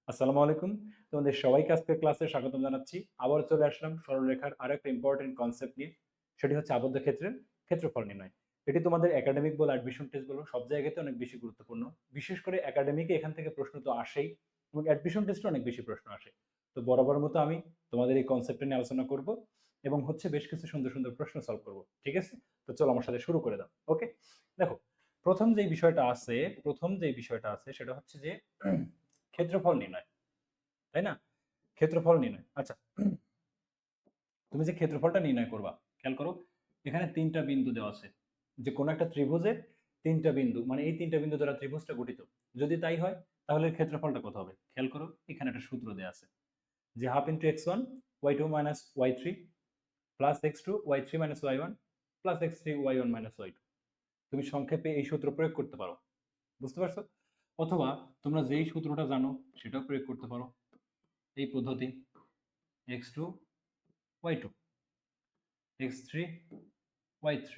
আসসালামু আলাইকুম। তোমাদের সবাইকে আজকের ক্লাসে স্বাগতম জানাচ্ছি। আবার চলে আসলাম সরলরেখার আরো একটা ইম্পর্টেন্ট কনসেপ্ট নিয়ে। সেটি হচ্ছে আবদ্ধ ক্ষেত্রের ক্ষেত্রফল নির্ণয়। এটি তোমাদের একাডেমিক বলো, অ্যাডমিশন টেস্ট বলো, সব জায়গাতে অনেক বেশি গুরুত্বপূর্ণ। বিশেষ করে একাডেমিকে এখান থেকে প্রশ্ন তো আসেই এবং অ্যাডমিশন টেস্টে অনেক বেশি প্রশ্ন আসে। তো বরাবর মতো আমি তোমাদের এই কনসেপ্ট নিয়ে আলোচনা করব এবং হচ্ছে বেশ কিছু সুন্দর সুন্দর প্রশ্ন সলভ করব। ঠিক আছে? তো চলো আমার সাথে শুরু করে দাও। ওকে? দেখো, প্রথম যেই বিষয়টা আছে সেটা হচ্ছে যে ক্ষেত্রফল নির্ণয়। তাই না? ক্ষেত্রফল নির্ণয়। আচ্ছা, তুমি যে ক্ষেত্রফলটা নির্ণয় করবা, খেয়াল করো, এখানে ৩টা বিন্দু দেওয়া আছে। যে কোনো একটা ত্রিভুজের ৩টা বিন্দু, মানে এই ৩টা বিন্দু দ্বারা ত্রিভুজটা গঠিত। যদি তাই হয়, তাহলে এর ক্ষেত্রফলটা কত হবে? খেয়াল করো, এখানে একটা সূত্র দেওয়া আছে যে half into x1 y2 minus y3 plus x2 y3 minus y1 plus x3 y1 minus y2। তুমি সংক্ষেপে এই সূত্র প্রয়োগ করতে পারো। বুঝতে পারছো? অথবা তোমরা যেই সূত্রটা জানো সেটাও প্রয়োগ করতে পারো। এই পদ্ধতি x2 y2 x3 y3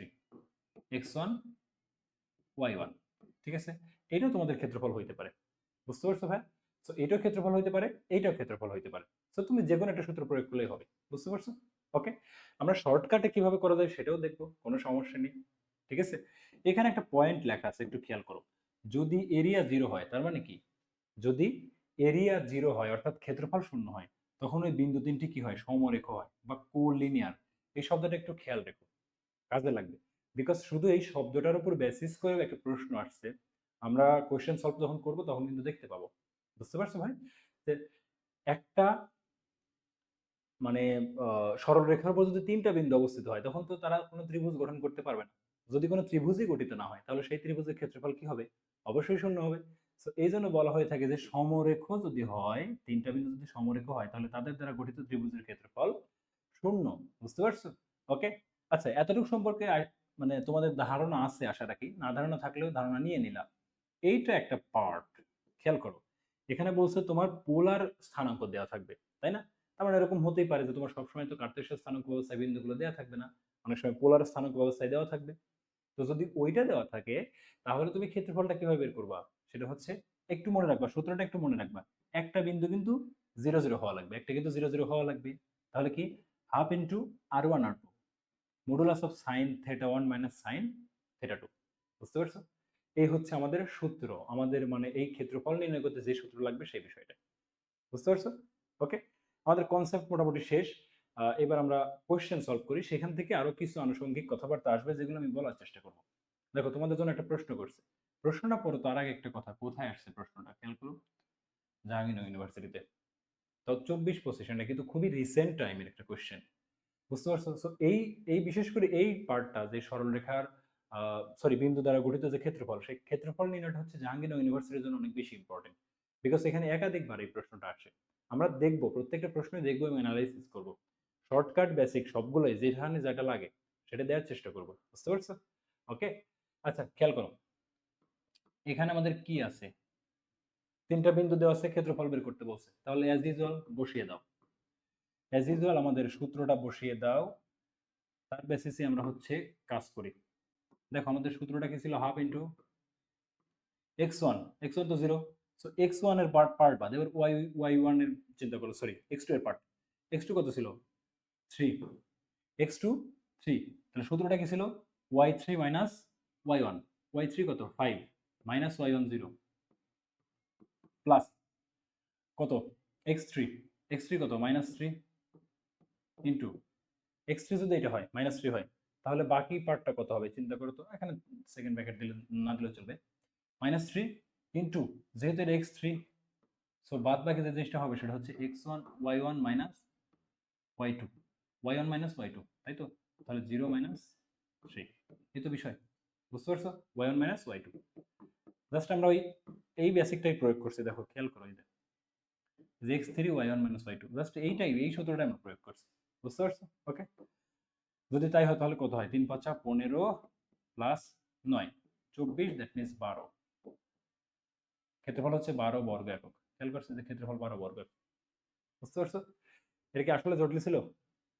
x1 y1। ঠিক আছে? এটাও তোমাদের ক্ষেত্রফল হইতে পারে। বুঝতে পারছো ভাই? সো এটাও ক্ষেত্রফল হইতে পারে, এইটাও ক্ষেত্রফল হইতে পারে। সো তুমি যে কোনো একটা সূত্র প্রয়োগ করলেই হবে। বুঝতে পারছো? ওকে? আমরা শর্টকাটে কিভাবে করা যায় সেটাও দেখবো, কোনো সমস্যা নেই। ঠিক আছে? এখানে একটা পয়েন্ট লেখা আছে, একটু খেয়াল করো। যদি এরিয়া 0 হয়, তার মানে কি? যদি এরিয়া 0 হয় অর্থাৎ ক্ষেত্রফল শূন্য হয়, তখন ওই বিন্দু তিনটি কি হয়? সমরেখ হয় বা কোলিনিয়ার। এই শব্দটা একটু খেয়াল রেখো, কাজে লাগবে। বিকজ শুধু এই শব্দটার উপর বেসিস করে একটা প্রশ্ন আসছে, আমরা কোয়েশ্চেন সলভ যখন করব তখন কিন্তু দেখতে পাবো। বুঝতে পারছো ভাই? যে একটা মানে সরল রেখার উপর যদি 3টা বিন্দু অবস্থিত হয়, তখন তো তারা কোনো ত্রিভুজ গঠন করতে পারবে না। যদি কোনো ত্রিভুজই গঠিত না হয়, তাহলে সেই ত্রিভুজের ক্ষেত্রফল কি হবে? অবশ্যই শূন্য হবে। তো এই জন্য বলা হয়ে থাকে যে সমরেখ যদি হয়, 3টা বিন্দু যদি সমরেখ হয়, তাহলে তাদের দ্বারা গঠিত ত্রিভুজের ক্ষেত্রফল শূন্য। বুঝতে পারছো? ওকে? আচ্ছা, এতটুকু সম্পর্কে মানে তোমাদের ধারণা আছে আশা রাখি। না ধারণা থাকলেও ধারণা নিয়ে নিলাম। এইটা একটা পার্ট। খেয়াল করো, এখানে বলছে তোমার পোলার স্থানাঙ্ক দেওয়া থাকবে, তাই না? তার মানে এরকম হতেই পারে যে তোমার সবসময় তো কার্তেশীয় স্থানাঙ্ক ব্যবস্থায় বিন্দুগুলো দেওয়া থাকবে না, অনেক সময় পোলার স্থানাঙ্ক ব্যবস্থায় দেওয়া থাকবে। তো যদি ওইটা দেওয়া থাকে, তাহলে তুমি ক্ষেত্রফলটা কিভাবে বের করবা? সেটা হচ্ছে, একটু মনে রাখবা, সূত্রটা একটু মনে রাখবা। একটা বিন্দু কিন্তু 0 0 হওয়া লাগবে, একটা কিন্তু 0 0 হওয়া লাগবে। তাহলে কি? Half into r1 r2 modulus of sine theta one minus sine theta two. বুঝতে পারছো? এই হচ্ছে আমাদের সূত্র, আমাদের মানে এই ক্ষেত্রফল নির্ণয় করতে যে সূত্র লাগবে সেই বিষয়টা। বুঝতে পারছো? ওকে? আমাদের কনসেপ্ট মোটামুটি শেষ। এবার আমরা কোশ্চেন সলভ করি, সেখান থেকে আরো কিছু আনুষঙ্গিক কথাবার্তা আসবে যেগুলো আমি বলার চেষ্টা করব। দেখো, তোমাদের জন্য একটা প্রশ্ন করছে। প্রশ্নটা পড়ো তার আগে একটা কথা, কোথায় আসছে প্রশ্নটা খেয়াল করো। জাহাঙ্গীরনগর ইউনিভার্সিটিতে। তো 24-25 এটা কিন্তু খুবই রিসেন্ট টাইমের একটা কোশ্চেন। বুঝতে পারছো? সো এই এই বিশেষ করে এই পার্টটা, যে সরলরেখার বিন্দু দ্বারা গঠিত যে ক্ষেত্রফল, সেই ক্ষেত্রফল নির্ণয়টা হচ্ছে জাহাঙ্গীরনগর ইউনিভার্সিটির জন্য অনেক বেশি ইম্পর্টেন্ট। বিকজ এখানে একাধিকবার এই প্রশ্নটা আসে। আমরা দেখবো, প্রত্যেকটা প্রশ্নই দেখবো এবং অ্যানালাইসিস করব। শর্টকাট বেসিক সবগুলোই যেখানে যেটা লাগে সেটা দেওয়ার চেষ্টা করব। বুঝতে পারছো? ওকে? আচ্ছা, খেয়াল করো, এখানে আমাদের কি আছে? 3টা বিন্দু দেওয়া আছে, ক্ষেত্রফল বের করতে বলছে। তাহলে অ্যাজ ইউজুয়াল বসিয়ে দাও। অ্যাজ ইউজুয়াল আমাদের সূত্রটা বসিয়ে দাও, তার বেসিসে আমরা হচ্ছে কাজ করি। দেখো, আমাদের সূত্রটা কি ছিল? হাফ ইন্টু x1, x1 তো 0, সো x1 এর পার্ট বাদ, এবার y1 এর চিন্তা করো, সরি x2 এর পার্ট। x2 কত ছিল? 3, x2 3। তাহলে সূত্রটা কি ছিল? y3 মাইনাস y1, y3 কত? 5 মাইনাস y1 0 প্লাস কত? x3, x3 কত? মাইনাস 3 ইন্টু x3, যদি এটা হয় মাইনাস 3 হয়, তাহলে বাকি পার্টটা কত হবে চিন্তা করো তো। এখানে সেকেন্ড ব্র্যাকেট দিলে না দিলেও চলবে। মাইনাস 3 ইন্টু, যেহেতু এটা x3, সো বাদ বাকি যে জিনিসটা হবে সেটা হচ্ছে x1 y1 minus y2, y1 minus y2, তাই তো? তাহলে 0 মাইনাস 3, এই তো বিষয়। বুঝতে পারছো? y1 minus y2। জাস্ট আমরা এই বেসিকটাই প্রয়োগ করছি। দেখো, খেয়াল করো, এই যে x3 y1 minus y2, just এই সূত্রটা আমরা প্রয়োগ করছি। বুঝতে পারছো? ওকে? যদি তাই হয় তাহলে কত হয়? 3 5 15 প্লাস 9 24, দ্যাট মিনস 12। ক্ষেত্রফল হচ্ছে 12 বর্গ একক। খেয়াল করছে যে ক্ষেত্রফল 12 বর্গ একক। বুঝতে পারছো? এটা কি আসলে জটিল ছিল?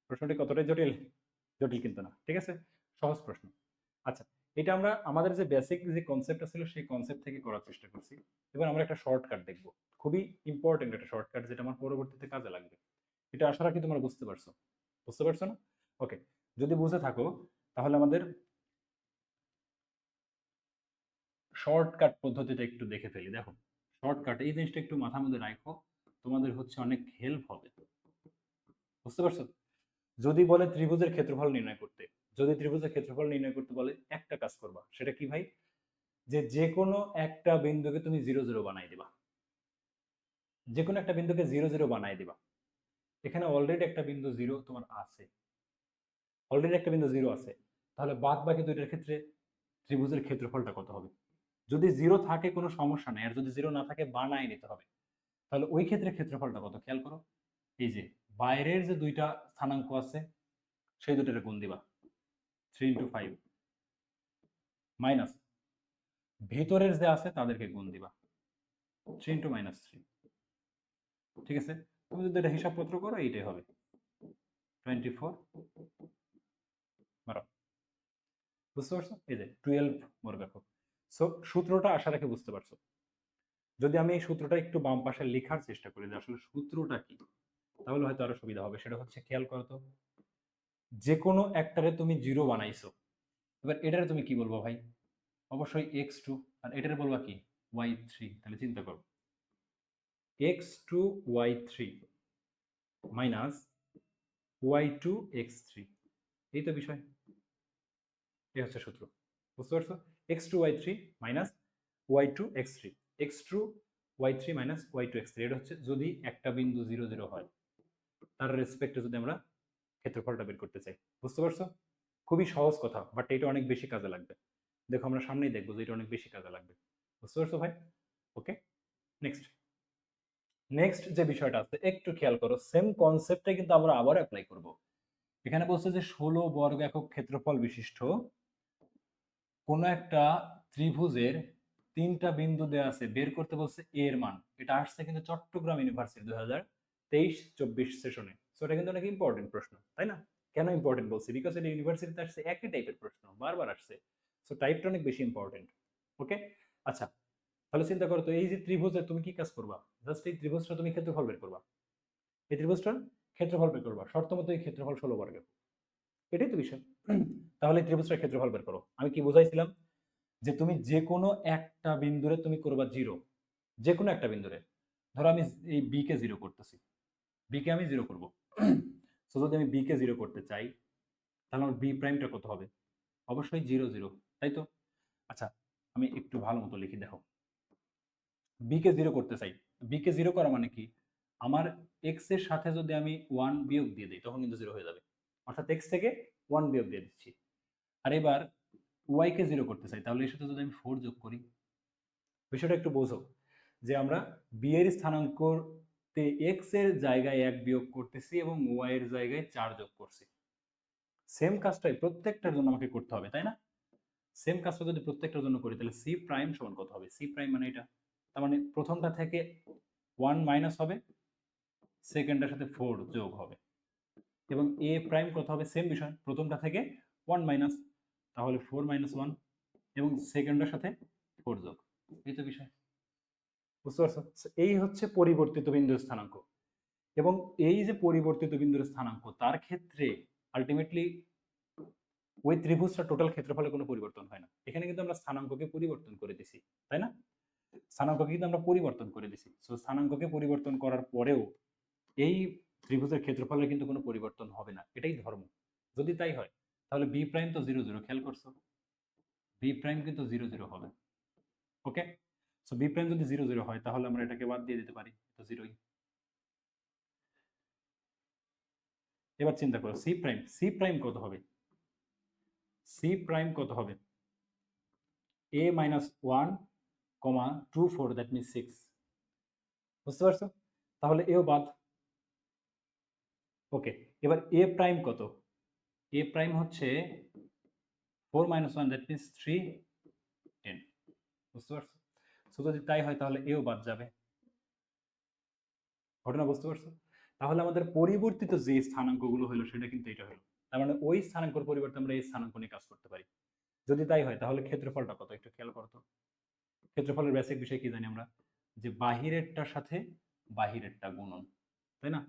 প্রশ্নটি কতটাই জটিল? জটিল কিন্তু না। ঠিক আছে? সহজ প্রশ্ন। আচ্ছা, এটা আমরা আমাদের যে বেসিক যে কনসেপ্টটা ছিল সেই কনসেপ্ট থেকে করার চেষ্টা করছি। এবার আমরা একটা শর্টকাট দেখব। খুবই ইম্পর্টেন্ট একটা শর্টকাট, যেটা আমার পরবর্তীতে কাজে লাগবে। এটা আশা রাখি তোমরা বুঝতে পারছো। বুঝতে পারছো না? ওকে, যদি বুঝে থাকো তাহলে আমাদের শর্টকাট পদ্ধতিটা একটু দেখে ফেলি। দেখো, শর্টকাট এই জিনিসটা একটু মাথার মধ্যে রাখো, তোমাদের হচ্ছে অনেক হেল্প হবে। বুঝতে পারছো? যদি বলে ত্রিভুজের ক্ষেত্রফল নির্ণয় করতে, যদি ত্রিভুজের ক্ষেত্রফল নির্ণয় করতে বলে, একটা কাজ করবা, সেটা কি ভাই? যে কোনো একটা বিন্দুকে তুমি 0 0 বানাই দিবা। যে কোনো একটা বিন্দুকে 0 0 বানাই দিবা। এখানে অলরেডি একটা বিন্দু 0 তোমার আছে, অলরেডি একটা বিন্দু 0 আছে, তাহলে বাদ বাকি দুইটার ক্ষেত্রে ত্রিভুজের ক্ষেত্রফলটা কত হবে? যদি 0 থাকে কোনো সমস্যা নেই, আর যদি 0 না থাকে বানাই নিতে হবে। তাহলে ওই ক্ষেত্রে ক্ষেত্রফলটা কত খেয়াল করো। এই যে বাইরের যে দুইটা স্থানাঙ্ক আছে সেই দুটোর গুণ দিবা, 3 × 5, মাইনাস ভিতরের যে আছে তাদেরকে গুণ দিবা, 3 × -3। ঠিক আছে? তুমি যদি এটা হিসাবপত্র করো এইটাই হবে 24 12। বুঝতে পারছো? এই যে 12 বর্গাকার। সো সূত্রটা আশা রাখি বুঝতে পারছো। যদি আমি এই সূত্রটা একটু বাম পাশে লেখার চেষ্টা করি যে আসলে সূত্রটা কি, তাহলে হয়তো আরো সুবিধা হবে। সেটা হচ্ছে, খেয়াল করো তো, যে কোনো একটারে তুমি 0 বানাইছো, এবার এটারে তুমি কি বলবো ভাই? অবশ্যই x2, আর এটারে বলবা কি? y3। তাহলে চিন্তা করো, x2 y3 minus y2 x3, এই তো বিষয়, এই হচ্ছে সূত্র। বুঝতে পারছো? x2 y3 minus y2 x3, x2 y3 minus y2 x3, এটা হচ্ছে যদি একটা বিন্দু 0 0 হয়, তার রেসপেক্টে যদি আমরা ক্ষেত্রফলটা বের করতে চাই। বুঝতে পারছো? খুবই সহজ কথা, বাট এটা অনেক বেশি কাজে লাগবে। দেখো আমরা সামনেই দেখবো যে এটা অনেক বেশি কাজে লাগবে। বুঝতে পারছো ভাই? ওকে, নেক্সট। নেক্সট যে বিষয়টা আছে একটু খেয়াল করো, সেম কনসেপ্টটাই কিন্তু আমরা আবার অ্যাপ্লাই করব। এখানে বলছে যে 16 বর্গ একক ক্ষেত্রফল বিশিষ্ট কোনো একটা ত্রিভুজের 3টা বিন্দু দেওয়া আছে, বের করতে বলছে এ এর মান। এটা আসছে কিন্তু চট্টগ্রাম ইউনিভার্সিটি 2023-24 সেশনে। সো এটা কিন্তু অনেক ইম্পর্টেন্ট প্রশ্ন, তাই না? কেন ইম্পর্টেন্ট বলছি? বিকজ এটা ইউনিভার্সিটিতে আসছে একই টাইপের প্রশ্ন, বারবার আসছে। সো টাইপটা অনেক বেশি ইম্পর্টেন্ট। ওকে, আচ্ছা, তাহলে চিন্তা করো তো, এই যে ত্রিভুজের তুমি কি কাজ করবা? জাস্ট এই ত্রিভুজটা তুমি ক্ষেত্রফল বের করবা, এই ত্রিভুজটার ক্ষেত্রফল বের করবা। শর্ত মতো এই ক্ষেত্রফল 16 বর্গ, এটাই তো বিষয়। তাহলে এই ত্রিভুজটার ক্ষেত্রফল বের করো। আমি কি বুঝাইছিলাম? যে তুমি যে কোনো একটা বিন্দুরে তুমি করবা 0, যে কোনো একটা বিন্দুরে। ধরো আমি এই বি কে 0 করতেছি, বি কে আমি 0 করব। সো যদি আমি বি কে 0 করতে চাই, তাহলে আমার বি প্রাইমটা কত হবে? অবশ্যই 0 0, তাই তো? আচ্ছা, আমি একটু ভালো মতো লিখি, দেখো, বি কে 0 করতে চাই। বি কে 0 করা মানে কি? আমার এক্স এর সাথে যদি আমি 1 বিয়োগ দিয়ে দিই, তখন কিন্তু 0 হয়ে যাবে। অর্থাৎ এক্স থেকে 1 বিয়োগ দিয়ে দিচ্ছি। আর এবার ওয়াই কে 0 করতে চাই, তাহলে এর সাথে যদি আমি 4 যোগ করি, বিষয়টা একটু বোঝো, যে আমরা বি এর স্থানাঙ্কতে এক্স এর জায়গায় 1 বিয়োগ করতেছি এবং ওয়াই এর জায়গায় 4 যোগ করছি। সেম কাজটাই প্রত্যেকটার জন্য আমাকে করতে হবে, তাই না? সেম কাজটা যদি প্রত্যেকটার জন্য করি, তাহলে সি প্রাইম সমান কত হবে? সি প্রাইম মানে এটা, তার মানে প্রথমটা থেকে 1 মাইনাস হবে, সেকেন্ডটার সাথে 4 যোগ হবে, এবং এ প্রাইম কত হবে? সেম বিষয়, প্রথমটা থেকে 1 মাইনাস, তাহলে 4 - 1, এবং সেকেন্ডের সাথে 4 যোগ, এই তো বিষয়। বুঝতে পারছো? So, এই হচ্ছে পরিবর্তিত বিন্দুর স্থানাঙ্ক। এবং এই যে পরিবর্তিত বিন্দুর স্থানাঙ্ক, তার ক্ষেত্রে আলটিমেটলি ওই ত্রিভুজটা টোটাল ক্ষেত্রফলে কোনো পরিবর্তন হয় না। এখানে কিন্তু আমরা স্থানাঙ্ককে পরিবর্তন করে দিছি, তাই না? স্থানাঙ্ককে কিন্তু আমরা পরিবর্তন করে দিছি। সো স্থানাঙ্ককে পরিবর্তন করার পরেও এই ত্রিভুজের ক্ষেত্রফলের কিন্তু কোনো পরিবর্তন হবে না, এটাই ধর্ম। যদি তাই হয়, তাহলে বি প্রাইম তো 0 0, খেয়াল করছো? বি প্রাইম কিন্তু 0 0 হবে। ওকে, সো বি প্রাইম যদি 0 0 হয়, তাহলে আমরা এটাকে বাদ দিয়ে দিতে পারি, তো 0ই। এবার চিন্তা করো, সি প্রাইম, সি প্রাইম কত হবে? সি প্রাইম কত হবে? a - 1, 2 4, that means 6। বুঝতে পারছো? তাহলে এও বাদ। ওকে, এবার এ প্রাইম কত? এ প্রাইম হচ্ছে 4 - 1, দ্যাট মিনস 3 10। বুঝতে পারছো? সো যদি তাই হয়, তাহলে এও বাদ যাবে। ঘটনা বুঝতে পারছো? তাহলে আমাদের পরিবর্তিত যে স্থানাঙ্কগুলো হলো, সেটা কিন্তু এটা হলো। তার মানে ওই স্থানাঙ্কের পরিবর্তে আমরা এই স্থানাঙ্ক নিয়ে কাজ করতে পারি। যদি তাই হয়, তাহলে ক্ষেত্রফলটা কত একটু খেয়াল করো তো। ক্ষেত্রফলের বেসিক বিষয় কি জানি আমরা? যে বাহিরেরটার সাথে বাহিরেরটা গুণন, তাই না?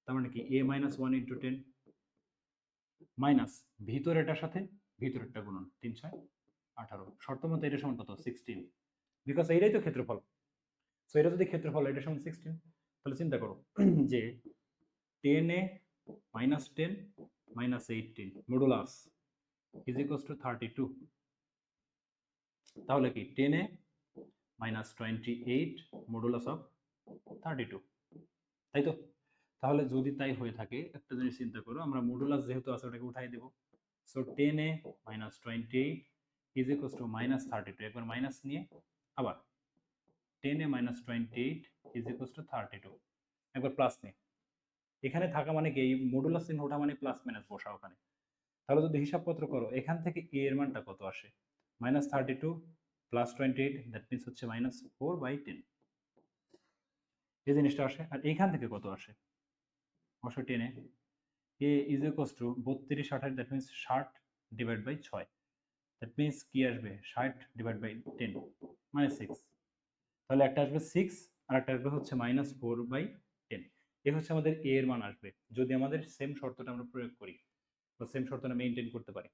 তার মানে কি a minus one into ten minus ভিতরেরটার সাথে ভিতরেরটা গুণন, 3×6 = 18। শর্ত মতো এটা সমান কত? 16, বিকজ এইটাই তো ক্ষেত্রফল। সো এটা যদি ক্ষেত্রফল, এটা সমান 16, তাহলে চিন্তা করো যে 10a minus 10 minus 18 modulus is equals to 32। তাহলে কি 10a মাইনাস 28 মডুলাস অফ 32, তাই তো? তাহলে যদি তাই হয়ে থাকে, একটা জিনিস চিন্তা করো, আমরা মডুলাস যেহেতু আছে ওটাকে উঠাই দেব। So 10a minus 28 is equals to minus 32, একবার মাইনাস নিয়ে আবার 10a minus 28 is equals to 32, একবার প্লাস নিয়ে এখানে থাকা মানে কি এই মডুলাস চিহ্ন ওঠা মানে প্লাস মাইনাস বসা ওখানে। তাহলে যদি হিসাবপত্র করো এখান থেকে a এর মানটা কত আসে? -32 প্লাস 28, দ্যাট মিনস হচ্ছে -4/10, এই জিনিসটা আসে। আর এখান থেকে কত আসে? অবশ্য 10 a is equals to 32 28, that means 60 divide by 6, that means কি আসবে? 60 ডিভাইড বাই 10 মানে 6। তাহলে একটা আসবে 6 আর একটা আসবে হচ্ছে -4/10। এই হচ্ছে আমাদের a এর মান আসবে যদি আমাদের সেম শর্তটা আমরা প্রয়োগ করি বা সেম শর্তটা মেইনটেইন করতে পারি।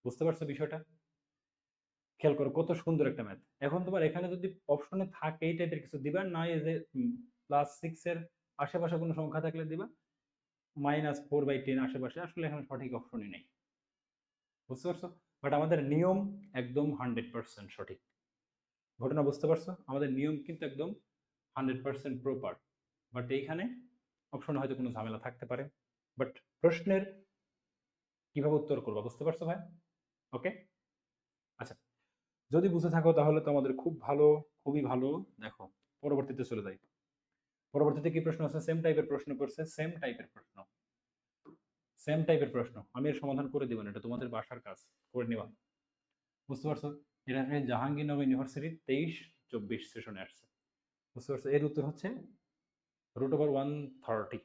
বুঝতে পারছো বিষয়টা? খেয়াল করো কত সুন্দর একটা ম্যাথ। এখন তোমার এখানে যদি অপশনে থাকে এই টাইপের কিছু দিবা, না এই যে +6 এর আশেপাশে কোনো সংখ্যা থাকলে দিবা, -4/10 আশেপাশে, আসলে এখানে সঠিক অপশনই নেই। বুঝতে পারছো? বাট আমাদের নিয়ম একদম 100% সঠিক। ঘটনা বুঝতে পারছো? আমাদের নিয়ম কিন্তু একদম 100% প্রপার। বাট এইখানে অপশনে হয়তো কোনো ঝামেলা থাকতে পারে। বাট প্রশ্নের কিভাবে উত্তর করবা বুঝতে পারছো ভাই? ওকে, আচ্ছা, যদি বুঝে থাকো তাহলে তো আমাদের খুব ভালো, খুবই ভালো। দেখো পরবর্তীতে চলে যাই। পরবর্তীতে কি প্রশ্ন আছে? সেম টাইপের প্রশ্ন করছে, সেম টাইপের প্রশ্ন, সেম টাইপের প্রশ্ন। আমি এর সমাধান করে দিব না, এটা তোমাদের বাসার কাজ করে নেওয়া। বুঝতে পারছো? এটা জাহাঙ্গীরনগর ইউনিভার্সিটি 23-24 সেশনে আসছে। বুঝতে পারছো? এর উত্তর হচ্ছে √130,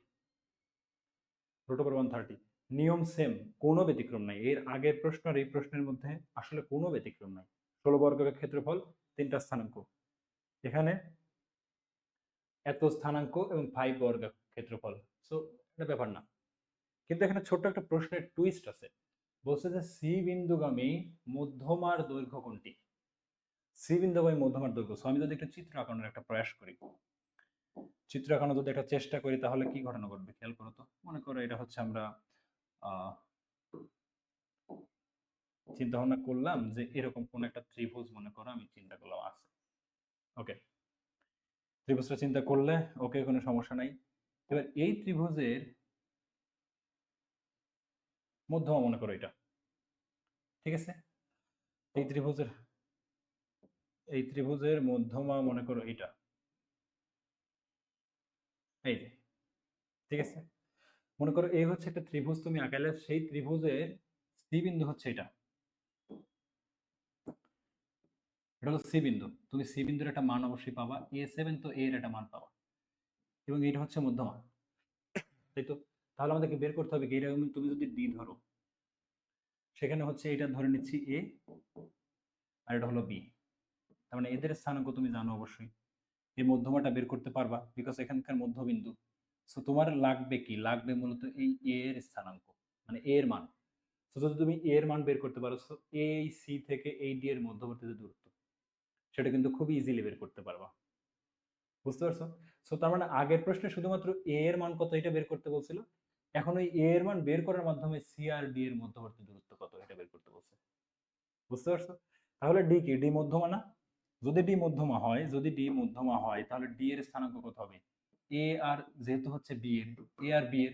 √130। নিয়ম সেম, কোনো ব্যতিক্রম নাই। এর আগের প্রশ্ন আর এই প্রশ্নের মধ্যে আসলে কোনো ব্যতিক্রম নাই। 16 বর্গের ক্ষেত্রফল, 3টা স্থানাঙ্ক, এখানে এত স্থানাঙ্ক এবং 5 বর্গ ক্ষেত্রফল। সো এটা ব্যাপার না। কিন্তু এখানে ছোট্ট একটা প্রশ্নের টুইস্ট আছে। বলছে যে সি বিন্দুগামী মধ্যমার দৈর্ঘ্য কোনটি? সি বিন্দুগামী মধ্যমার দৈর্ঘ্য। সো আমি যদি একটা চিত্র আঁকানোর একটা প্রয়াস করি, চিত্র আঁকানোর যদি একটা চেষ্টা করি, তাহলে কি ঘটনা ঘটবে খেয়াল করো তো। মনে করো এটা হচ্ছে আমরা চিন্তা ভাবনা করলাম যে এরকম কোন একটা ত্রিভুজ মনে করো আমি চিন্তা করলাম আছে। ওকে, ত্রিভুজটা চিন্তা করলে ওকে, কোনো সমস্যা নাই। এবার এই ত্রিভুজের মধ্যমা মনে করো এটা, ঠিক আছে? এই ত্রিভুজের মধ্যমা মনে করো এটা, এই যে, ঠিক আছে? মনে করো এই হচ্ছে একটা ত্রিভুজ তুমি আঁকালে, সেই ত্রিভুজের সি বিন্দু হচ্ছে এটা, এটা হলো সি বিন্দু। তুমি সি বিন্দুর একটা মান অবশ্যই পাবা, a7, তো এর একটা মান পাবা, এবং এটা হচ্ছে মধ্যমা, তাই তো? তাহলে আমাদেরকে বের করতে হবে কি, এরকম তুমি যদি ডি ধরো, সেখানে হচ্ছে এটা ধরে নিচ্ছি এ আর এটা হলো বি, তার মানে এদের স্থানাঙ্ক তুমি জানো অবশ্যই। এই মধ্যমাটা বের করতে পারবা বিকজ এখানকার মধ্যবিন্দু। সো তোমার লাগবে কি? লাগবে মূলত এই এ এর স্থানাঙ্ক, মানে এ এর মান। তো যদি তুমি এ এর মান বের করতে পারো, সো এই সি থেকে এই ডি এর মধ্যবর্তী যে দূরত্ব, সেটা কিন্তু খুবই ইজিলি বের করতে পারবা। বুঝতে পারছো? সো তার মানে আগের প্রশ্নে শুধুমাত্র এ এর মান কত এটা বের করতে বলছিল, এখন ওই এ এর মান বের করার মাধ্যমে সি আর ডি এর মধ্যবর্তী দূরত্ব কত এটা বের করতে বলছে। বুঝতে পারছো? তাহলে ডি কি? ডি মধ্যমা না? যদি ডি মধ্যমা হয়, যদি ডি মধ্যমা হয়, তাহলে ডি এর স্থানাঙ্ক কত হবে? এ আর যেহেতু হচ্ছে বি এর, এ আর বি এর,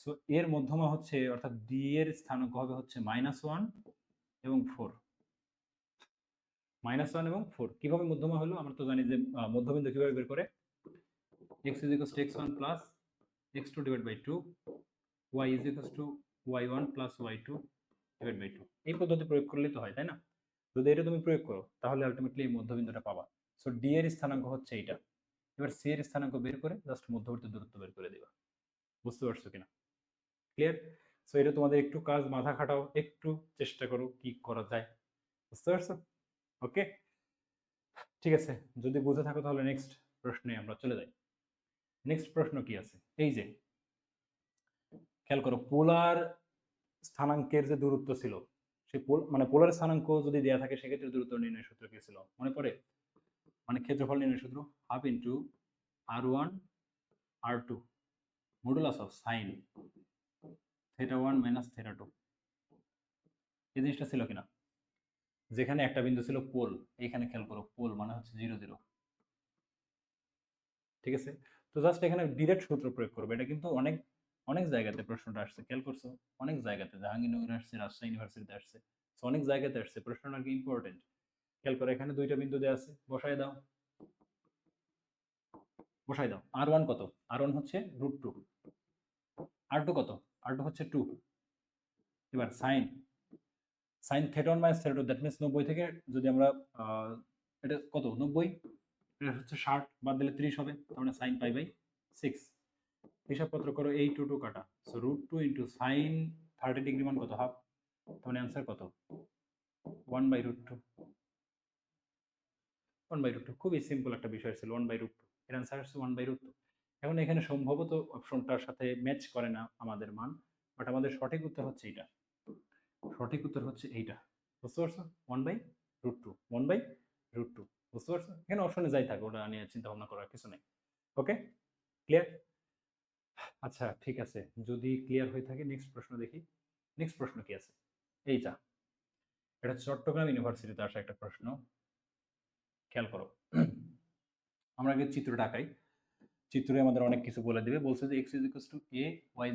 সো এর মধ্যমা হচ্ছে, অর্থাৎ ডি এর স্থানাঙ্ক হবে হচ্ছে -1 এবং 4। -1 এবং 4 কিভাবে মধ্যমা হলো? আমরা তো জানি যে মধ্যবিন্দু কিভাবে বের করে, x is equals to x1 plus x2 divided by 2, y is equals to y1 plus y2 divided by 2। এই পদ্ধতি প্রয়োগ করলেই তো হয়, তাই না? যদি এটা তুমি প্রয়োগ করো তাহলে আলটিমেটলি এই মধ্যবিন্দুটা পাবা। সো ডি এর স্থানাঙ্ক হচ্ছে এইটা। এবার সি এর স্থানাঙ্ক বের করে জাস্ট মধ্যবর্তী দূরত্ব বের করে দিবা। বুঝতে পারছো কিনা? ক্লিয়ার? সো এটা তোমাদের একটু কাজ, মাথা খাটাও, একটু চেষ্টা করো কি করা যায়। বুঝতে পারছো? ওকে, ঠিক আছে, যদি বুঝে থাকো তাহলে নেক্সট প্রশ্নে আমরা চলে যাই। নেক্সট প্রশ্ন কি আছে, এই যে খেয়াল করো, পোলার স্থানাঙ্কের যে দূরত্ব ছিল, সেই মানে পোলার স্থানাঙ্ক যদি দেওয়া থাকে সেক্ষেত্রে দূরত্ব নির্ণয় সূত্র কি ছিল মনে পড়ে? মানে ক্ষেত্রফল নির্ণয় সূত্র half into r1 r2 modulus of sine θ1 minus θ2। এই জিনিসটা ছিল কিনা? যেখানে একটা বিন্দু ছিল পোল, এইখানে খেয়াল করো পোল মানে হচ্ছে 0 0। ঠিক আছে, তো জাস্ট এখানে ডিরেক্ট সূত্র প্রয়োগ করবে। এটা কিন্তু অনেক অনেক জায়গাতে প্রশ্নটা আসছে, খেয়াল করছো? অনেক জায়গাতে, জাহাঙ্গীরনগরে আসছে, রাজশাহী ইউনিভার্সিটিতে আসছে, তো অনেক জায়গাতে আসছে প্রশ্নটা, কি ইম্পর্টেন্ট। খেয়াল করো এখানে দুইটা বিন্দু দেওয়া আছে, বসায় দাও, বসাই দাও। r1 কত? r1 হচ্ছে √2। r2 কত? r2 হচ্ছে 2। এবার sine sine θ1 minus θ2, that means 90 থেকে যদি আমরা এটা কত 90, এটা হচ্ছে 60, বাদ দিলে 30 হবে, তার মানে সাইন পাই বাই 6। হিসাবপত্র করো, এই 2 2 কাটা, সো √2 ইন্টু সাইন 30 ডিগ্রি মান কত? হাফ। তার মানে অ্যান্সার কত? 1/√2। 1/√2, খুবই সিম্পল একটা বিষয় ছিল, 1/√2। এর অ্যান্সার হচ্ছে 1/√2। এখন এখানে সম্ভবত অপশনটার সাথে ম্যাচ করে না আমাদের মান, বাট আমাদের সঠিক উত্তর হচ্ছে এইটা। সঠিক উত্তর হচ্ছে এইটা, বুঝতে পারছো? 1/√2, 1/√2, বুঝতে পারছো? এখানে অপশনে যাই থাকে, ওটা নিয়ে চিন্তা ভাবনা করার কিছু নেই। ওকে, ক্লিয়ার? আচ্ছা ঠিক আছে, যদি ক্লিয়ার হয়ে থাকে নেক্সট প্রশ্ন দেখি। নেক্সট প্রশ্ন কি আছে, এইটা, এটা চট্টগ্রাম ইউনিভার্সিটিতে আসা একটা প্রশ্ন। খেয়াল করো, আমরা আগে চিত্রটা আঁকাই। চিত্রে আমাদের অনেক কিছু বলে দেবে, বলছে যে x a, y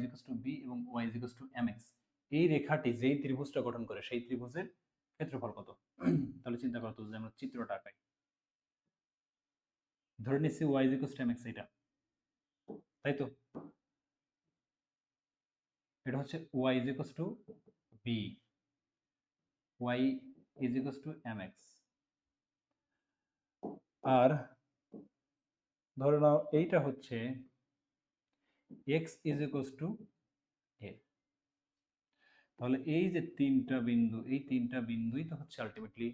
b এবং y mx, এই রেখাটি যেই ত্রিভুজটা গঠন করে সেই ত্রিভুজের ক্ষেত্রফল কত? তাহলে চিন্তা করো তো, যে আমরা চিত্রটা আঁকাই, ধরে নিচ্ছি y mx, এটা তাই তো, এটা হচ্ছে y b, y mx, আর ধরে নাও এইটা হচ্ছে x a। তাহলে এই যে তিনটা বিন্দু, এই তিনটা বিন্দুই তো হচ্ছে আলটিমেটলি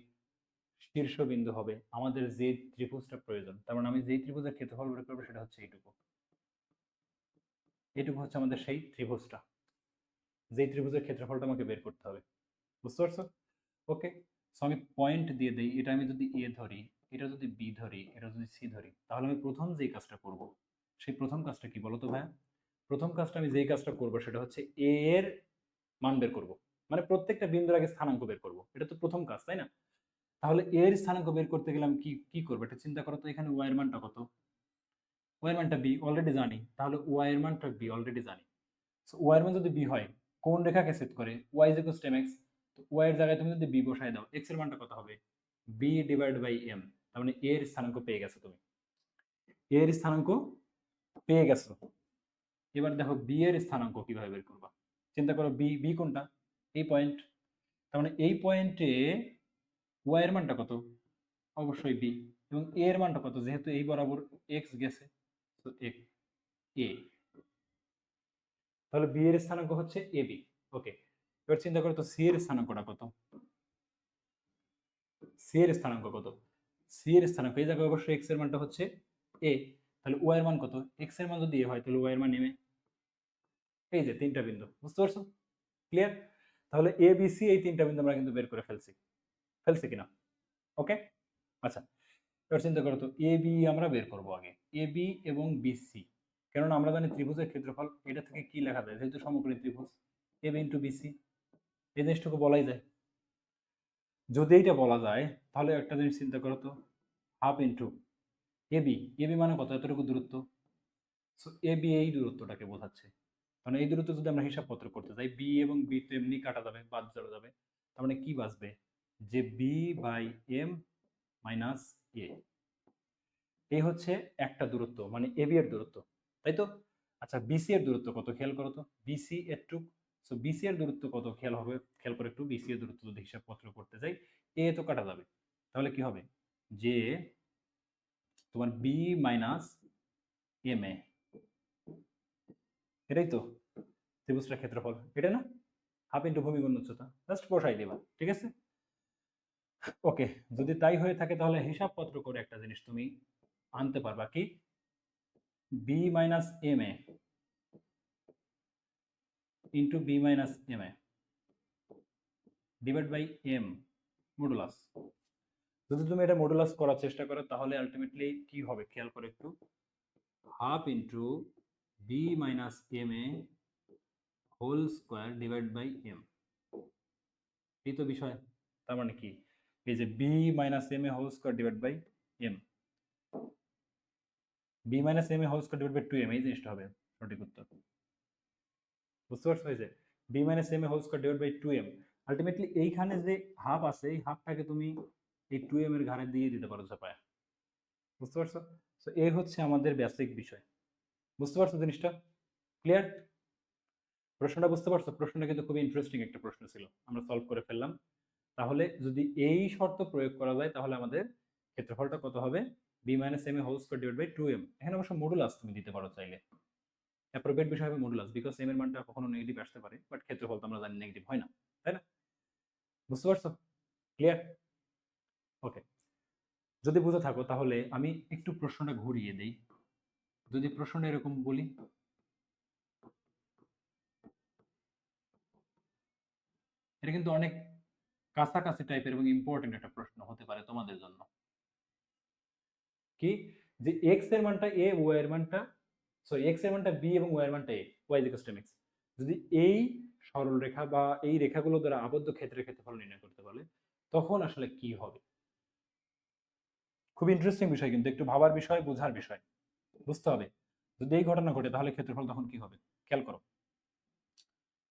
শীর্ষবিন্দু হবে আমাদের যে ত্রিভুজটা প্রয়োজন। তার মানে আমি যেই ত্রিভুজের ক্ষেত্রফল বের করবো সেটা হচ্ছে এইটুকু। এইটুকু হচ্ছে আমাদের সেই ত্রিভুজটা, যেই ত্রিভুজের ক্ষেত্রফলটা আমাকে বের করতে হবে, বুঝতে পারছো? ওকে, সো আমি পয়েন্ট দিয়ে দেই, এটা আমি যদি এ ধরি, এটা যদি বি ধরি, এটা যদি সি ধরি, তাহলে আমি প্রথম যেই কাজটা করব, সেই প্রথম কাজটা কি বলো তো ভাইয়া? প্রথম কাজটা আমি যেই কাজটা করব সেটা হচ্ছে এ এর মান বের করব, মানে প্রত্যেকটা বিন্দুর আগে স্থানাঙ্ক বের করব, এটা তো প্রথম কাজ, তাই না? তাহলে এর স্থানাঙ্ক বের করতে গেলাম কি কি করবো, এটা চিন্তা করো তো। এখানে ওয়াই এর মানটা কত? ওয়াই এর মানটা বি, অলরেডি জানি, তাহলে ওয়াই এর মানটা বি অলরেডি জানি। সো ওয়াই এর মান যদি বি হয়, কোন রেখাকে ছেদ করে? Y is equals to MX. তো ওয়াই এর জায়গায় তুমি যদি বি বসায় দাও, এক্স এর মানটা কত হবে? B divide by M. তার মানে এর স্থানাঙ্ক পেয়ে গেছো তুমি, এর স্থানাঙ্ক পেয়ে গেছো। এবার দেখো বি এর স্থানাঙ্ক কিভাবে বের করবা। চিন্তা করো, বি বি কোনটা? এই পয়েন্ট। তার মানে এই পয়েন্টে ওয়াই এর মানটা কত? অবশ্যই বি। এবং এ এর মানটা কত? যেহেতু এই বরাবর এক্স গেছে, তো এ, তাহলে বি এর স্থানাঙ্ক হচ্ছে এ বি। ওকে, এবার চিন্তা করো তো সি এর স্থানাঙ্কটা কত? সি এর স্থানাঙ্ক কত? সি এর স্থানাঙ্ক, এই জায়গায় অবশ্যই এক্স এর মানটা হচ্ছে এ, তাহলে ওয়াই এর মান কত? এক্স এর মান যদি এ হয় তাহলে ওয়াই এর মান এম এ। এই যে তিনটা বিন্দু, বুঝতে পারছো? ক্লিয়ার? তাহলে এ বি সি, এই তিনটা বিন্দু আমরা কিন্তু বের করে ফেলছি, ফেলছি কিনা? ওকে, আচ্ছা এবার চিন্তা করো তো, এ বি আমরা বের করবো আগে, এ বি এবং বিসি। কেননা আমরা জানি ত্রিভুজের ক্ষেত্রফল এটা থেকে কি লেখা যায়, যেহেতু সমকোণী ত্রিভুজ, এ বি ইন্টু বিসি, এই জিনিসটুকু বলাই যায়। যদি এইটা বলা যায় তাহলে একটা জিনিস চিন্তা করো তো, হাফ ইন্টু এবি, এবি মানে কত? এতটুকু দূরত্ব। সো এবি এই দূরত্বটাকে বোঝাচ্ছে, মানে এই দূরত্ব যদি আমরা হিসাবপত্র করতে যাই, বি এবং বি তো এমনি কাটা যাবে, বাদ চলে যাবে, তার মানে কি বাঁচবে? যে বি বাই এম মাইনাস এ, এই হচ্ছে একটা দূরত্ব, মানে এবি এর দূরত্ব, তাই তো? আচ্ছা বিসি এর দূরত্ব কত খেয়াল করো তো, বিসি এর টুক। সো বিসি এর দূরত্ব কত খেয়াল হবে, খেয়াল করে একটু, বিসি এর দূরত্ব যদি হিসাবপত্র করতে যাই, এ তো কাটা যাবে, তাহলে কি হবে? যে তোমার বি মাইনাস এম এ, এটাই তো ত্রিভুজটার ক্ষেত্রফল, এটা না? হাফ ইন্টু ভূমি গুণ উচ্চতা, জাস্ট বসাই দেবা, ঠিক আছে? ওকে, যদি তাই হয়ে থাকে তাহলে হিসাবপত্র করে একটা জিনিস তুমি আনতে পারবা কি, B minus M A into B minus M A divide by M modulus. যদি তুমি এটা মডুলাস করার চেষ্টা করো তাহলে আলটিমেটলি কি হবে খেয়াল করে একটু, half into B minus M A whole square divide by M. এই তো বিষয়। তার মানে কি, এই যে B minus M A whole square divide by M, B minus M A whole square divide by two M, এই জিনিসটা হবে সঠিক উত্তর। বুঝতে পারছো? হয়েছে B minus M A whole square divide by two M. Ultimately এইখানে যে হাফ আছে এই হাফটাকে তুমি এই টু এম এর ঘাড়ে দিয়ে দিতে পারো চাপায়। বুঝতে পারছো? তো এই হচ্ছে আমাদের বেসিক বিষয়। বুঝতে পারছো জিনিসটা? ক্লিয়ার? প্রশ্নটা বুঝতে পারছো? প্রশ্নটা কিন্তু খুবই ইন্টারেস্টিং একটা প্রশ্ন ছিল, আমরা সলভ করে ফেললাম। তাহলে যদি এই শর্ত প্রয়োগ করা যায় তাহলে আমাদের ক্ষেত্রফলটা কত হবে, B minus M A whole square divide by two M. এখানে অবশ্য মডুলাস তুমি দিতে পারো চাইলে, অ্যাপ্রোপ্রিয়েট বিষয় হবে মডুলাস, বিকজ এম এর মানটা কখনো নেগেটিভ আসতে পারে, বাট ক্ষেত্রফল তো আমরা জানি নেগেটিভ হয় না, তাই না? বুঝতে পারছো? ক্লিয়ার? ওকে, যদি বুঝে থাকো তাহলে আমি একটু প্রশ্নটা ঘুরিয়ে দেই। যদি প্রশ্নটা এরকম বলি, এটা কিন্তু অনেক কাছাকাছি টাইপের এবং ইম্পর্টেন্ট একটা প্রশ্ন হতে পারে তোমাদের জন্য। কি, যে এক্স এর মানটা এ, ওয়াই এর মানটা, সরি এক্স এর মানটা বি এবং ওয়াই এর মানটা এ, ওয়াই ইকুয়ালস টু এক্স, যদি এই সরল রেখা বা এই রেখাগুলো দ্বারা আবদ্ধ ক্ষেত্রের ক্ষেত্রফল নির্ণয় করতে পারলে তখন আসলে কি হবে। খুব ইন্টারেস্টিং বিষয়, কিন্তু একটু ভাবার বিষয়, বোঝার বিষয়, বুঝতে হবে। যদি এই ঘটনা ঘটে তাহলে ক্ষেত্রফল তখন কি হবে খেয়াল করো।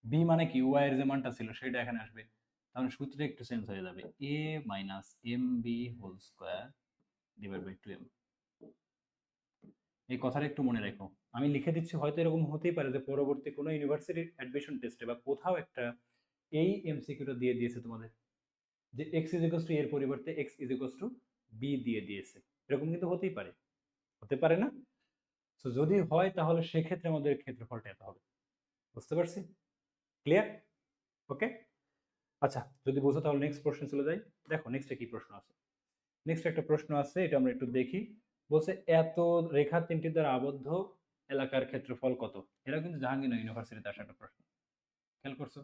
বি মানে কি, ওয়াই এর যে মানটা ছিল সেটা এখানে আসবে, তাহলে সূত্রে একটু চেঞ্জ হয়ে যাবে, a minus m b whole square divide by two M. এই কথাটা একটু মনে রেখো, আমি লিখে দিচ্ছি, হয়তো এরকম হতেই পারে যে পরবর্তী কোনো ইউনিভার্সিটির অ্যাডমিশন টেস্টে বা কোথাও একটা এই এমসিকিউটা দিয়ে দিয়েছে তোমাদের, যে এক্স ইজ ইকুয়ালস টু এর পরিবর্তে X is equals to B দিয়ে দিয়েছে, এরকম কিন্তু হতেই পারে, হতে পারে না? তো যদি হয় তাহলে সেক্ষেত্রে আমাদের ক্ষেত্রফলটা এত হবে। বুঝতে পারছি? ক্লিয়ার? ওকে, আচ্ছা যদি বুঝো তাহলে নেক্সট প্রশ্ন চলে যাই। দেখো নেক্সটে কি প্রশ্ন আছে। নেক্সট একটা প্রশ্ন আছে, এটা আমরা একটু দেখি। বলছে এত রেখা তিনটি দ্বারা আবদ্ধ এলাকার ক্ষেত্রফল কত। এটা কিন্তু জাহাঙ্গীরনগর ইউনিভার্সিটিতে আসা একটা প্রশ্ন, খেয়াল করছো?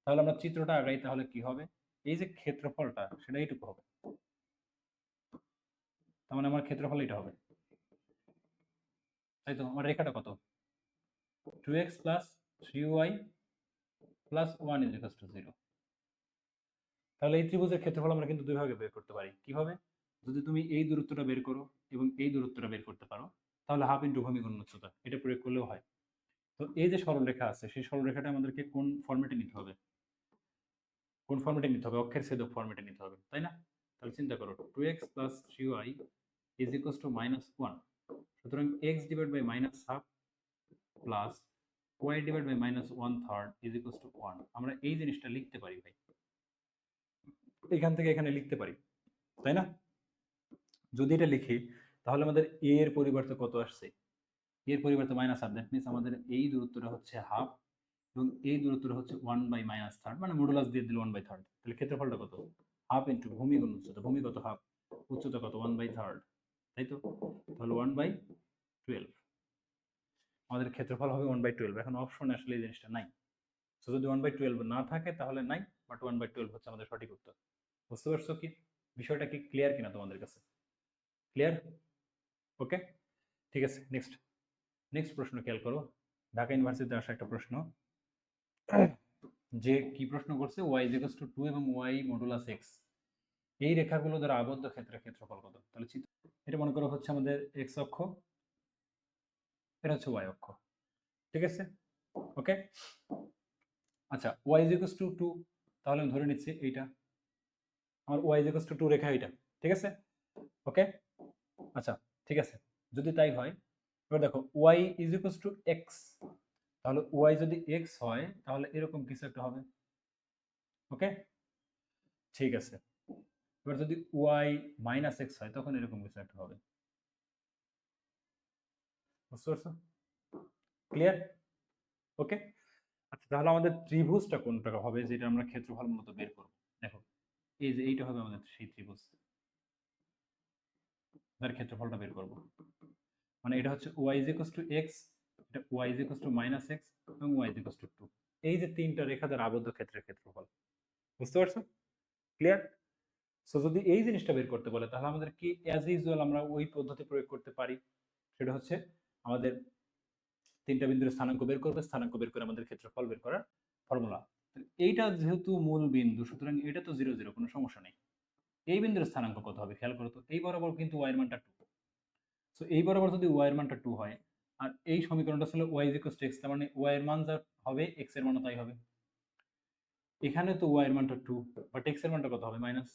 তাহলে আমরা চিত্রটা আগাই, তাহলে কি হবে, এই যে ক্ষেত্রফলটা সেটা এইটুকু হবে, তার মানে আমার ক্ষেত্রফল এটা হবে, তাই তো? আমার রেখাটা কত, 2x plus 3y plus 1 is equals two 0। তাহলে এই ত্রিভুজের ক্ষেত্রফল আমরা কিন্তু দুই ভাগে বের করতে পারি। কিভাবে? যদি তুমি এই দূরত্বটা বের করো এবং এই দূরত্বটা বের করতে পারো তাহলে হাফ ইন্টু ভূমি গুণ উচ্চতা, এটা প্রয়োগ করলেও হয়। তো এই যে সরলরেখা আছে সেই সরলরেখাটা আমাদেরকে কোন ফরম্যাটে নিতে হবে, কোন ফরম্যাটে নিতে হবে, অক্ষের ছেদক ফরম্যাটে নিতে হবে, তাই না? তাহলে চিন্তা করো, 2x plus 3y is equals to minus 1, সুতরাং x divide by minus half plus y divide by minus 1/3 is equals to 1। আমরা এই জিনিসটা লিখতে পারি ভাই, এখান থেকে এখানে লিখতে পারি, তাই না? যদি এটা লিখি তাহলে আমাদের a এর পরিবর্তে কত আসছে, এর পরিবর্তে মাইনাস হাফ, দ্যাট মিনস আমাদের এই দূরত্বটা হচ্ছে হাফ এবং এই দূরত্বটা হচ্ছে 1/-3, মানে মডুলাস দিয়ে দিল 1/3। তাহলে ক্ষেত্রফলটা কত, হাফ ইন্টু ভূমি গুণ উচ্চতা, ভূমি কত হাফ, উচ্চতা কত 1/3, তাই তো? তাহলে 1/12 আমাদের ক্ষেত্রফল হবে 1/12। এখন অপশনে আসলে এই জিনিসটা নাই, তো যদি 1/12 না থাকে তাহলে নাই, বাট 1/12 হচ্ছে আমাদের সঠিক উত্তর। বুঝতে পারছো কি বিষয়টা, কি ক্লিয়ার কিনা তোমাদের কাছে? ক্লিয়ার? ওকে, ঠিক আছে। নেক্সট নেক্সট প্রশ্ন খেয়াল করো, ঢাকা ইউনিভার্সিটিতে আসা একটা প্রশ্ন, যে কি প্রশ্ন করছে, y ইজ ইকুয়ালস টু 2 এবং y মডুলাস x, এই রেখাগুলো দ্বারা আবদ্ধ ক্ষেত্রের ক্ষেত্রফল কত। তাহলে এটা মনে করো হচ্ছে আমাদের x অক্ষ, এটা হচ্ছে y অক্ষ, ঠিক আছে? ওকে, আচ্ছা y ইজ ইকুয়ালস টু 2, তাহলে আমি ধরে নিচ্ছি এইটা আমার y ইজ ইকুয়ালস টু 2 রেখা, এইটা ঠিক আছে। ওকে, আচ্ছা ঠিক আছে, যদি তাই হয় এবার দেখো y is equals two x, তাহলে y যদি x হয় তাহলে এরকম কিছু একটা হবে। ওকে, ঠিক আছে, এবার যদি y মাইনাস x হয় তখন এরকম কিছু একটা হবে। বুঝতে পারছো? ক্লিয়ার? ওকে, আচ্ছা তাহলে আমাদের ত্রিভুজটা কোনটা হবে যেটা আমরা ক্ষেত্রফল মূলত বের করব। দেখো এই যে এইটা হবে আমাদের সেই ত্রিভুজ, তার ক্ষেত্রফলটা বের করব। মানে এটা হচ্ছে y is equals to x, এটা y is equals to minus x এবং ওয়াই ইজ ইকুয়ালস টু 2। এই যে তিনটা রেখা দ্বারা আবদ্ধ ক্ষেত্রের ক্ষেত্রফল, বুঝতে পারছো? ক্লিয়ার? সো যদি এই জিনিসটা বের করতে বলে তাহলে আমাদের কি অ্যাজ ইউজুয়াল আমরা ওই পদ্ধতি প্রয়োগ করতে পারি। সেটা হচ্ছে আমাদের তিনটা বিন্দুর স্থানাঙ্ক বের করবে, স্থানাঙ্ক বের করে আমাদের ক্ষেত্রফল বের করার ফর্মুলা। এইটা যেহেতু মূল বিন্দু, সুতরাং এটা তো 0 0, কোনো সমস্যা নেই। এই বিন্দুর স্থানাঙ্ক কত হবে খেয়াল করো তো, এই বরাবর কিন্তু ওয়াই এর মানটা 2। সো এই বরাবর যদি ওয়াই এর মানটা 2 হয়, আর এই সমীকরণটা ছিল Y is equals to X, তার মানে ওয়াই এর মান যা হবে এক্স এর মানও তাই হবে। এখানে তো ওয়াই এর মানটা 2, বাট এক্স এর মানটা কত হবে? মাইনাস।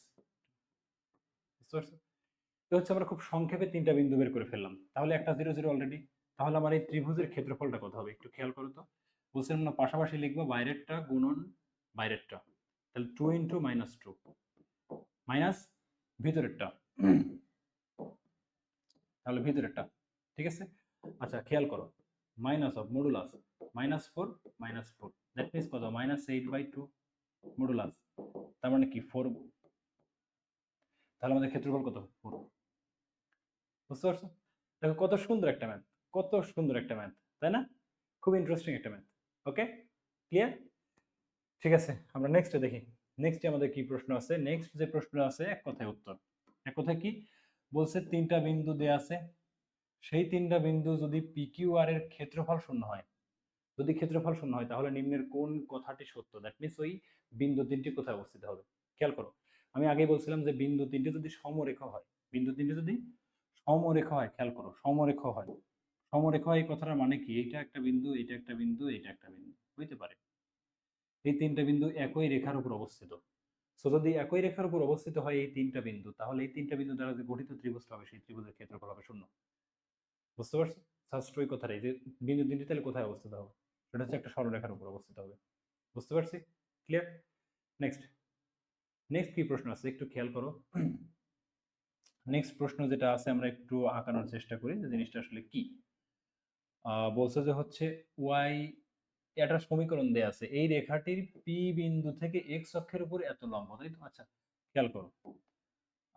বুঝতে পারছো? তো হচ্ছে আমরা খুব সংক্ষেপে তিনটা বিন্দু বের করে ফেললাম। তাহলে একটা 0 0 অলরেডি। তাহলে আমার এই ত্রিভুজের ক্ষেত্রফলটা কত হবে একটু খেয়াল করো তো। বলছিলাম না পাশাপাশি লিখবো, বাইরেরটা গুণন বাইরেরটা, তাহলে 2 ইন্টু মাইনাস 2 মাইনাস ভিতরেরটা, তাহলে ভিতরেরটা। ঠিক আছে? আচ্ছা খেয়াল করো, minus of modulus -4 -4, that means কত? -8/2 মডুলাস, তার মানে কি 4। তাহলে আমাদের ক্ষেত্রফল কত? 4। বুঝতে পারছো? দেখো কত সুন্দর একটা ম্যাথ, কত সুন্দর একটা ম্যাথ, তাই না? খুব ইন্টারেস্টিং একটা ম্যাথ। ওকে, ক্লিয়ার? ঠিক আছে, আমরা নেক্সটে দেখি। নেক্সটে আমাদের কি প্রশ্ন আছে? নেক্সট যে প্রশ্ন আছে এক কথায় উত্তর। এক কথায় কি বলছে? তিনটা বিন্দু দেয়া আছে, সেই তিনটা বিন্দু যদি পি কিউ আর এর ক্ষেত্রফল শূন্য হয়, যদি ক্ষেত্রফল শূন্য হয় তাহলে নিম্নের কোন কথাটি সত্য? দ্যাট মিনস ওই বিন্দু তিনটি কোথায় অবস্থিত হবে। খেয়াল করো, আমি আগেই বলছিলাম যে বিন্দু তিনটি যদি সমরেখা হয়, বিন্দু তিনটি যদি সমরেখা হয়, খেয়াল করো সমরেখা হয়, সমরেখা এই কথাটার মানে কি? এইটা একটা বিন্দু, এটা একটা বিন্দু, এটা একটা বিন্দু হইতে পারে। এই তিনটা বিন্দু একই রেখার উপর অবস্থিত। সো যদি একই রেখার উপর অবস্থিত হয় এই তিনটা বিন্দু, তাহলে এই তিনটা বিন্দু দ্বারা যে গঠিত ত্রিভুজটা হবে সেই ত্রিভুজের ক্ষেত্রফল হবে শূন্য। বুঝতে পারছো? জাস্ট ওই কথাটাই যে বিন্দু তিনটি তাহলে কোথায় অবস্থিত হবে, সেটা হচ্ছে একটা সরলরেখার উপর অবস্থিত হবে। বুঝতে পারছি? ক্লিয়ার? নেক্সট, নেক্সট কি প্রশ্ন আছে একটু খেয়াল করো। নেক্সট প্রশ্ন যেটা আছে আমরা একটু আঁকানোর চেষ্টা করি যে জিনিসটা আসলে কি। বলছে যে হচ্ছে ওয়াই, একটা সমীকরণ দেয়া আছে, এই রেখাটির পি বিন্দু থেকে এক্স অক্ষের উপর এত লম্ব, তাই তো? আচ্ছা খেয়াল করো,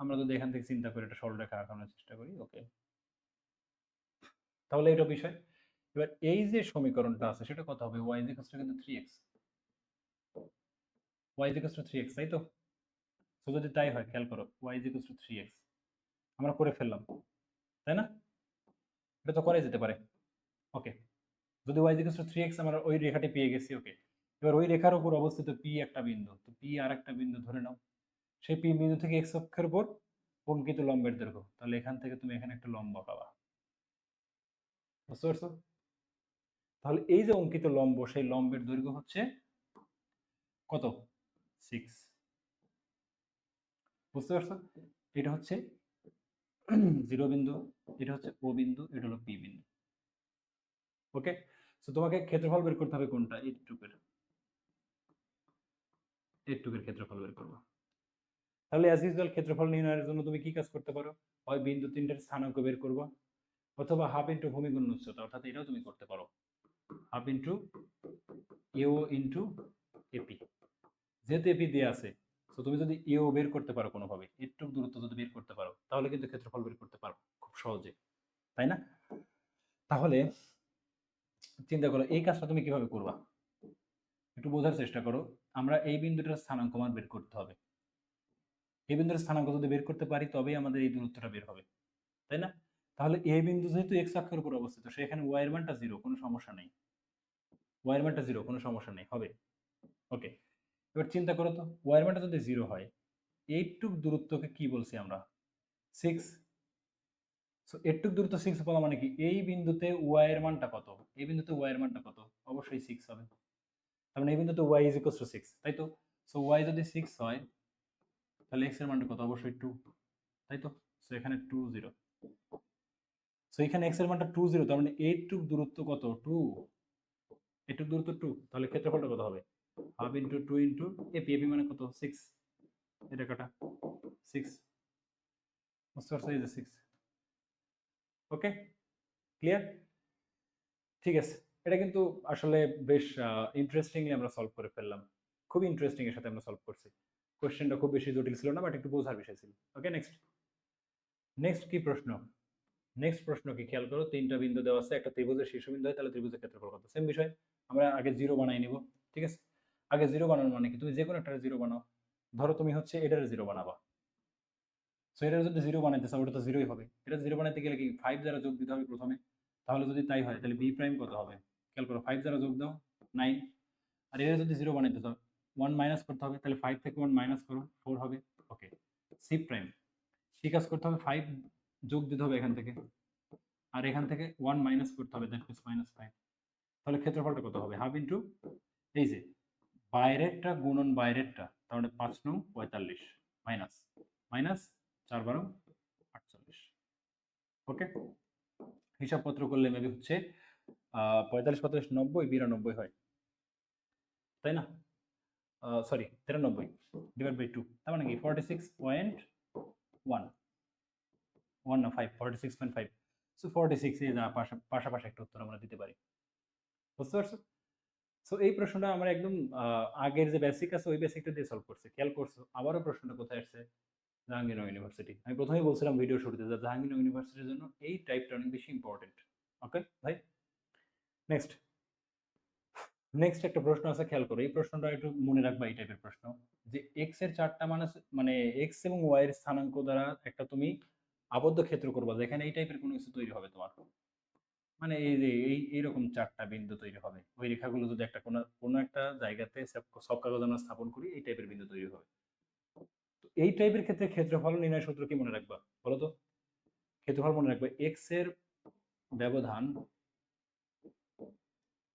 আমরা যদি এখান থেকে চিন্তা করে একটা সরলরেখা আঁকানোর চেষ্টা করি। ওকে, তাহলে এটা বিষয়। এবার এই যে সমীকরণটা আছে সেটা কত হবে? ওয়াই ইজ ইকুয়াল টু কিন্তু 3x, Y is equal to 3x, তাই তো? তো যদি তাই হয় খেয়াল করো, Y is equal to 3x আমরা করে ফেললাম, তাই না? এটা তো করাই যেতে পারে। ওকে, যদি Y is equal to 3x আমরা ওই রেখাটি পেয়ে গেছি। ওকে, এবার ওই রেখার উপর অবস্থিত পি একটা বিন্দু, তো পি আর একটা বিন্দু ধরে নাও, সেই পি বিন্দু থেকে এক্স অক্ষের উপর অঙ্কিত লম্বের দৈর্ঘ্য, তাহলে এখান থেকে তুমি এখানে একটা লম্ব পাবা। বুঝতে পারছো? তাহলে এই যে অঙ্কিত লম্ব, সেই লম্বের দৈর্ঘ্য হচ্ছে কত? 6। বুঝতে পারছো? এটা হচ্ছে জিরো বিন্দু, এটা হচ্ছে ও বিন্দু, এটা হলো পি বিন্দু। ওকে, তো তোমাকে ক্ষেত্রফল বের করতে হবে কোনটা? এইটুকের, এইটুকের ক্ষেত্রফল বের করবো। তাহলে অ্যাজ ইউজুয়াল ক্ষেত্রফল নির্ণয়ের জন্য তুমি কি কাজ করতে পারো? হয় বিন্দু তিনটার স্থানাঙ্ক বের করবা, অথবা হাফ ইন্টু ভূমি গুণ উচ্চতা, অর্থাৎ এটাও তুমি করতে পারো, হাফ ইন্টু এও ইন্টু এপি। যেহেতু এপি দিয়ে আছে, তো তুমি যদি এও বের করতে পারো কোনোভাবে, একটু দূরত্ব যদি বের করতে পারো, তাহলে কিন্তু ক্ষেত্রফল বের করতে পারো খুব সহজে, তাই না? তাহলে চিন্তা করো এই কাজটা তুমি কিভাবে করবা, একটু বোঝার চেষ্টা করো। আমরা এই বিন্দুটার স্থানাঙ্ক মান বের করতে হবে, এই বিন্দুর স্থানাঙ্ক যদি বের করতে পারি তবেই আমাদের এই দূরত্বটা বের হবে, তাই না? তাহলে এই বিন্দু যেহেতু এক্স অক্ষের উপর অবস্থিত, সেখানে ওয়াই এর মানটা 0, কোনো সমস্যা নেই। ওয়াই এর মানটা 0, কোনো সমস্যা নেই, হবে। ওকে, এবার চিন্তা করো তো, ওয়াই এর মানটা যদি 0 হয়, এইটুক দূরত্বকে কি বলছি আমরা? 6। সো এইটুক দূরত্ব 6 বলা মানে কি? এই বিন্দুতে ওয়াই এর মানটা কত? এই বিন্দুতে ওয়াই এর মানটা কত? অবশ্যই 6 হবে। তার মানে এই বিন্দুতে ওয়াই ইজ ইকুয়াল টু 6, তাই তো? সো ওয়াই যদি 6 হয় তাহলে এক্স এর মানটা কত? অবশ্যই 2, তাই তো? সো এখানে 2 0। সো এখানে এক্স এর মানটা 2 0, তার মানে এইটুক দূরত্ব কত? 2। এইটুক দূরত্ব 2, তাহলে ক্ষেত্রফলটা কত হবে? Half into 2 into AP, AP মানে কত? 6। এটা কাটা 6, বুঝতে পারছো? এই যে 6। ওকে, ক্লিয়ার? ঠিক আছে, এটা কিন্তু আসলে বেশ ইন্টারেস্টিংলি আমরা সলভ করে ফেললাম, খুবই ইন্টারেস্টিং এর সাথে আমরা সলভ করছি। কোশ্চেনটা খুব বেশি জটিল ছিল না, বাট একটু বোঝার বিষয় ছিল। ওকে, নেক্সট। নেক্সট কি প্রশ্ন? নেক্সট প্রশ্ন কি খেয়াল করো, তিনটা বিন্দু দেওয়া আছে, একটা ত্রিভুজের শীর্ষবিন্দু হয়, তাহলে ত্রিভুজের ক্ষেত্রফল কত? সেম বিষয়, আমরা আগে জিরো বানাই নিব। ঠিক আছে, আগে জিরো বানানোর মানে কি, তুমি যে কোনো একটা জিরো বানাও। ধরো তুমি হচ্ছে এটার জিরো বানাবা, সো এটা যদি জিরো বানাইতে চাও ওটা তো জিরোই হবে। এটা জিরো বানাইতে গেলে কি 5 দ্বারা যোগ দিতে হবে প্রথমে। তাহলে যদি তাই হয় তাহলে বি প্রাইম কত হবে? খেয়াল করো, 5 দ্বারা যোগ দাও 9। আর এটা যদি জিরো বানাইতে চাও 1 মাইনাস করতে হবে, তাহলে 5 থেকে 1 মাইনাস করো 4 হবে। ওকে, সি প্রাইম, সি কাজ করতে হবে 5 যোগ দিতে হবে এখান থেকে, আর এখান থেকে 1 মাইনাস করতে হবে, দ্যাট মিন্স -5। তাহলে ক্ষেত্রফলটা কত হবে? হাফ ইন্টু এই যে বাইরেরটা গুণন বাইরেরটা, তাহলে 5 নং 45 মাইনাস মাইনাস 4 12 48। ওকে, হিসাবপত্র করলে মেবি হচ্ছে 45 45 90 92 হয়, তাই না? সরি 93 ডিভাইড বাই 2, তার মানে কি 46.1 1 না 5, 46.5। সো 46 এ যা পাশাপাশি একটা উত্তর আমরা দিতে পারি। বুঝতে পারছো? সো এই প্রশ্নটা আমরা একদম আগের যে বেসিক আছে ওই বেসিকটা দিয়ে সলভ করছি। খেয়াল করছো আবারও প্রশ্নটা কোথায় আসছে? জাহাঙ্গীরনগর ইউনিভার্সিটি। আমি প্রথমেই বলছিলাম ভিডিও শুরুতে যে জাহাঙ্গীরনগর ইউনিভার্সিটির জন্য এই টাইপটা অনেক বেশি ইম্পর্টেন্ট। ওকে ভাই, নেক্সট। নেক্সট একটা প্রশ্ন আছে, খেয়াল করো এই প্রশ্নটা একটু মনে রাখবা। এই টাইপের প্রশ্ন যে এক্স এর চারটা মানে এক্স এবং ওয়াই এর স্থানাঙ্ক দ্বারা একটা তুমি আবদ্ধ ক্ষেত্র করবা, যেখানে এই টাইপের কোনো কিছু তৈরি হবে তোমার। মানে এই যে এইরকম চারটা বিন্দু তৈরি হবে, ওই রেখাগুলো যদি একটা কোনো একটা জায়গাতে সব কাগজ আমরা স্থাপন করি, এই টাইপের বিন্দু তৈরি হবে। তো এই টাইপের ক্ষেত্রে ক্ষেত্রফল নির্ণয় সূত্র কি মনে রাখবা বলো তো? ক্ষেত্রফল মনে রাখবা এক্স এর ব্যবধান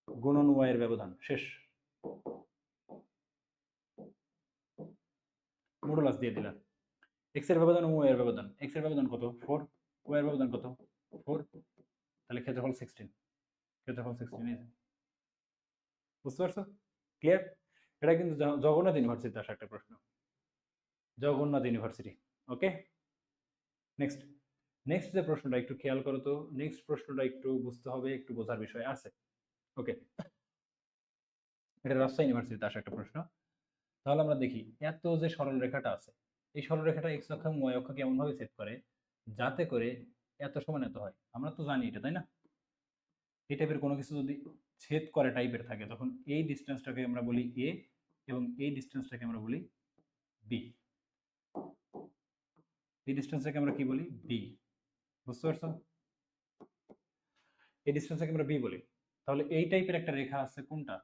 গুণন ওয়াই এর ব্যবধান, শেষ। মডুলাস দিয়ে দিলাম। এক্স এর ব্যবধান ও ওয়াই এর ব্যবধান, এক্স এর ব্যবধান কত 4, ওয়াই এর ব্যবধান কত 4, তাহলে ক্ষেত্রফল 16। ক্ষেত্রফল 16। বুঝতে পারছো? ক্লিয়ার? এটা কিন্তু জগন্নাথ ইউনিভার্সিটিতে আসা একটা প্রশ্ন, জগন্নাথ ইউনিভার্সিটি। ওকে, নেক্সট। নেক্সট যে প্রশ্নটা একটু খেয়াল করো তো, নেক্সট প্রশ্নটা একটু বুঝতে হবে, একটু বোঝার বিষয় আছে। ওকে, এটা রাজশাহী ইউনিভার্সিটিতে আসা একটা প্রশ্ন। তাহলে আমরা দেখি এত যে সরল রেখাটা আছে, এই সরল রেখাটা এক্স অক্ষ এবং ওয়াই অক্ষকে এমন ভাবে ছেদ করে যাতে করে এত সমান এত হয়। আমরা তো জানি এটা, তাই না? এই টাইপের কোনো কিছু যদি ছেদ করে টাইপের থাকে, তখন এই ডিস্টেন্সটাকে আমরা বলি এ এবং এই ডিস্টেন্সটাকে আমরা বলি বি। এই ডিস্টেন্সটাকে আমরা কি বলি? বি। বুঝতে পারছো? এই ডিস্টেন্সটাকে আমরা বি বলি। তাহলে এই টাইপের একটা রেখা আছে কোনটা?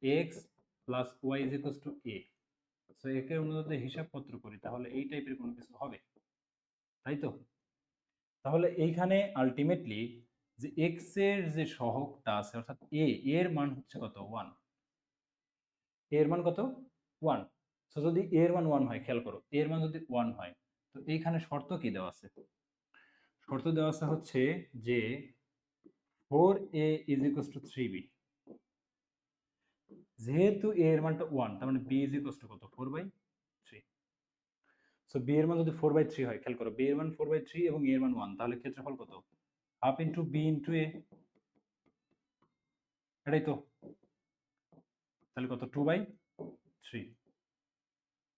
X plus Y is equals to A. So একে আমরা যদি হিসাবপত্র করি তাহলে এই টাইপের কোনো কিছু হবে, তাই তো? তাহলে এইখানে আলটিমেটলি যে এক্স এর যে সহগটা আছে অর্থাৎ এ, এর মান হচ্ছে কত? 1। এর মান কত? 1। সো যদি এর মান 1 হয়, খেয়াল করো এর মান যদি 1 হয়, তো এইখানে শর্ত কি দেওয়া আছে? শর্ত দেওয়া আছে হচ্ছে যে 4a is equals two 3b। যেহেতু a এর মানটা 1, তার মানে b ইজ ইকুয়ালস টু কত? 4/3। সো b এর মান যদি 4/3 হয়, খেয়াল করো b এর মান 4/3 এবং a এর মান 1, তাহলে ক্ষেত্রফল কত? Half into b into a। এটাই তো। তাহলে কত? 2/3।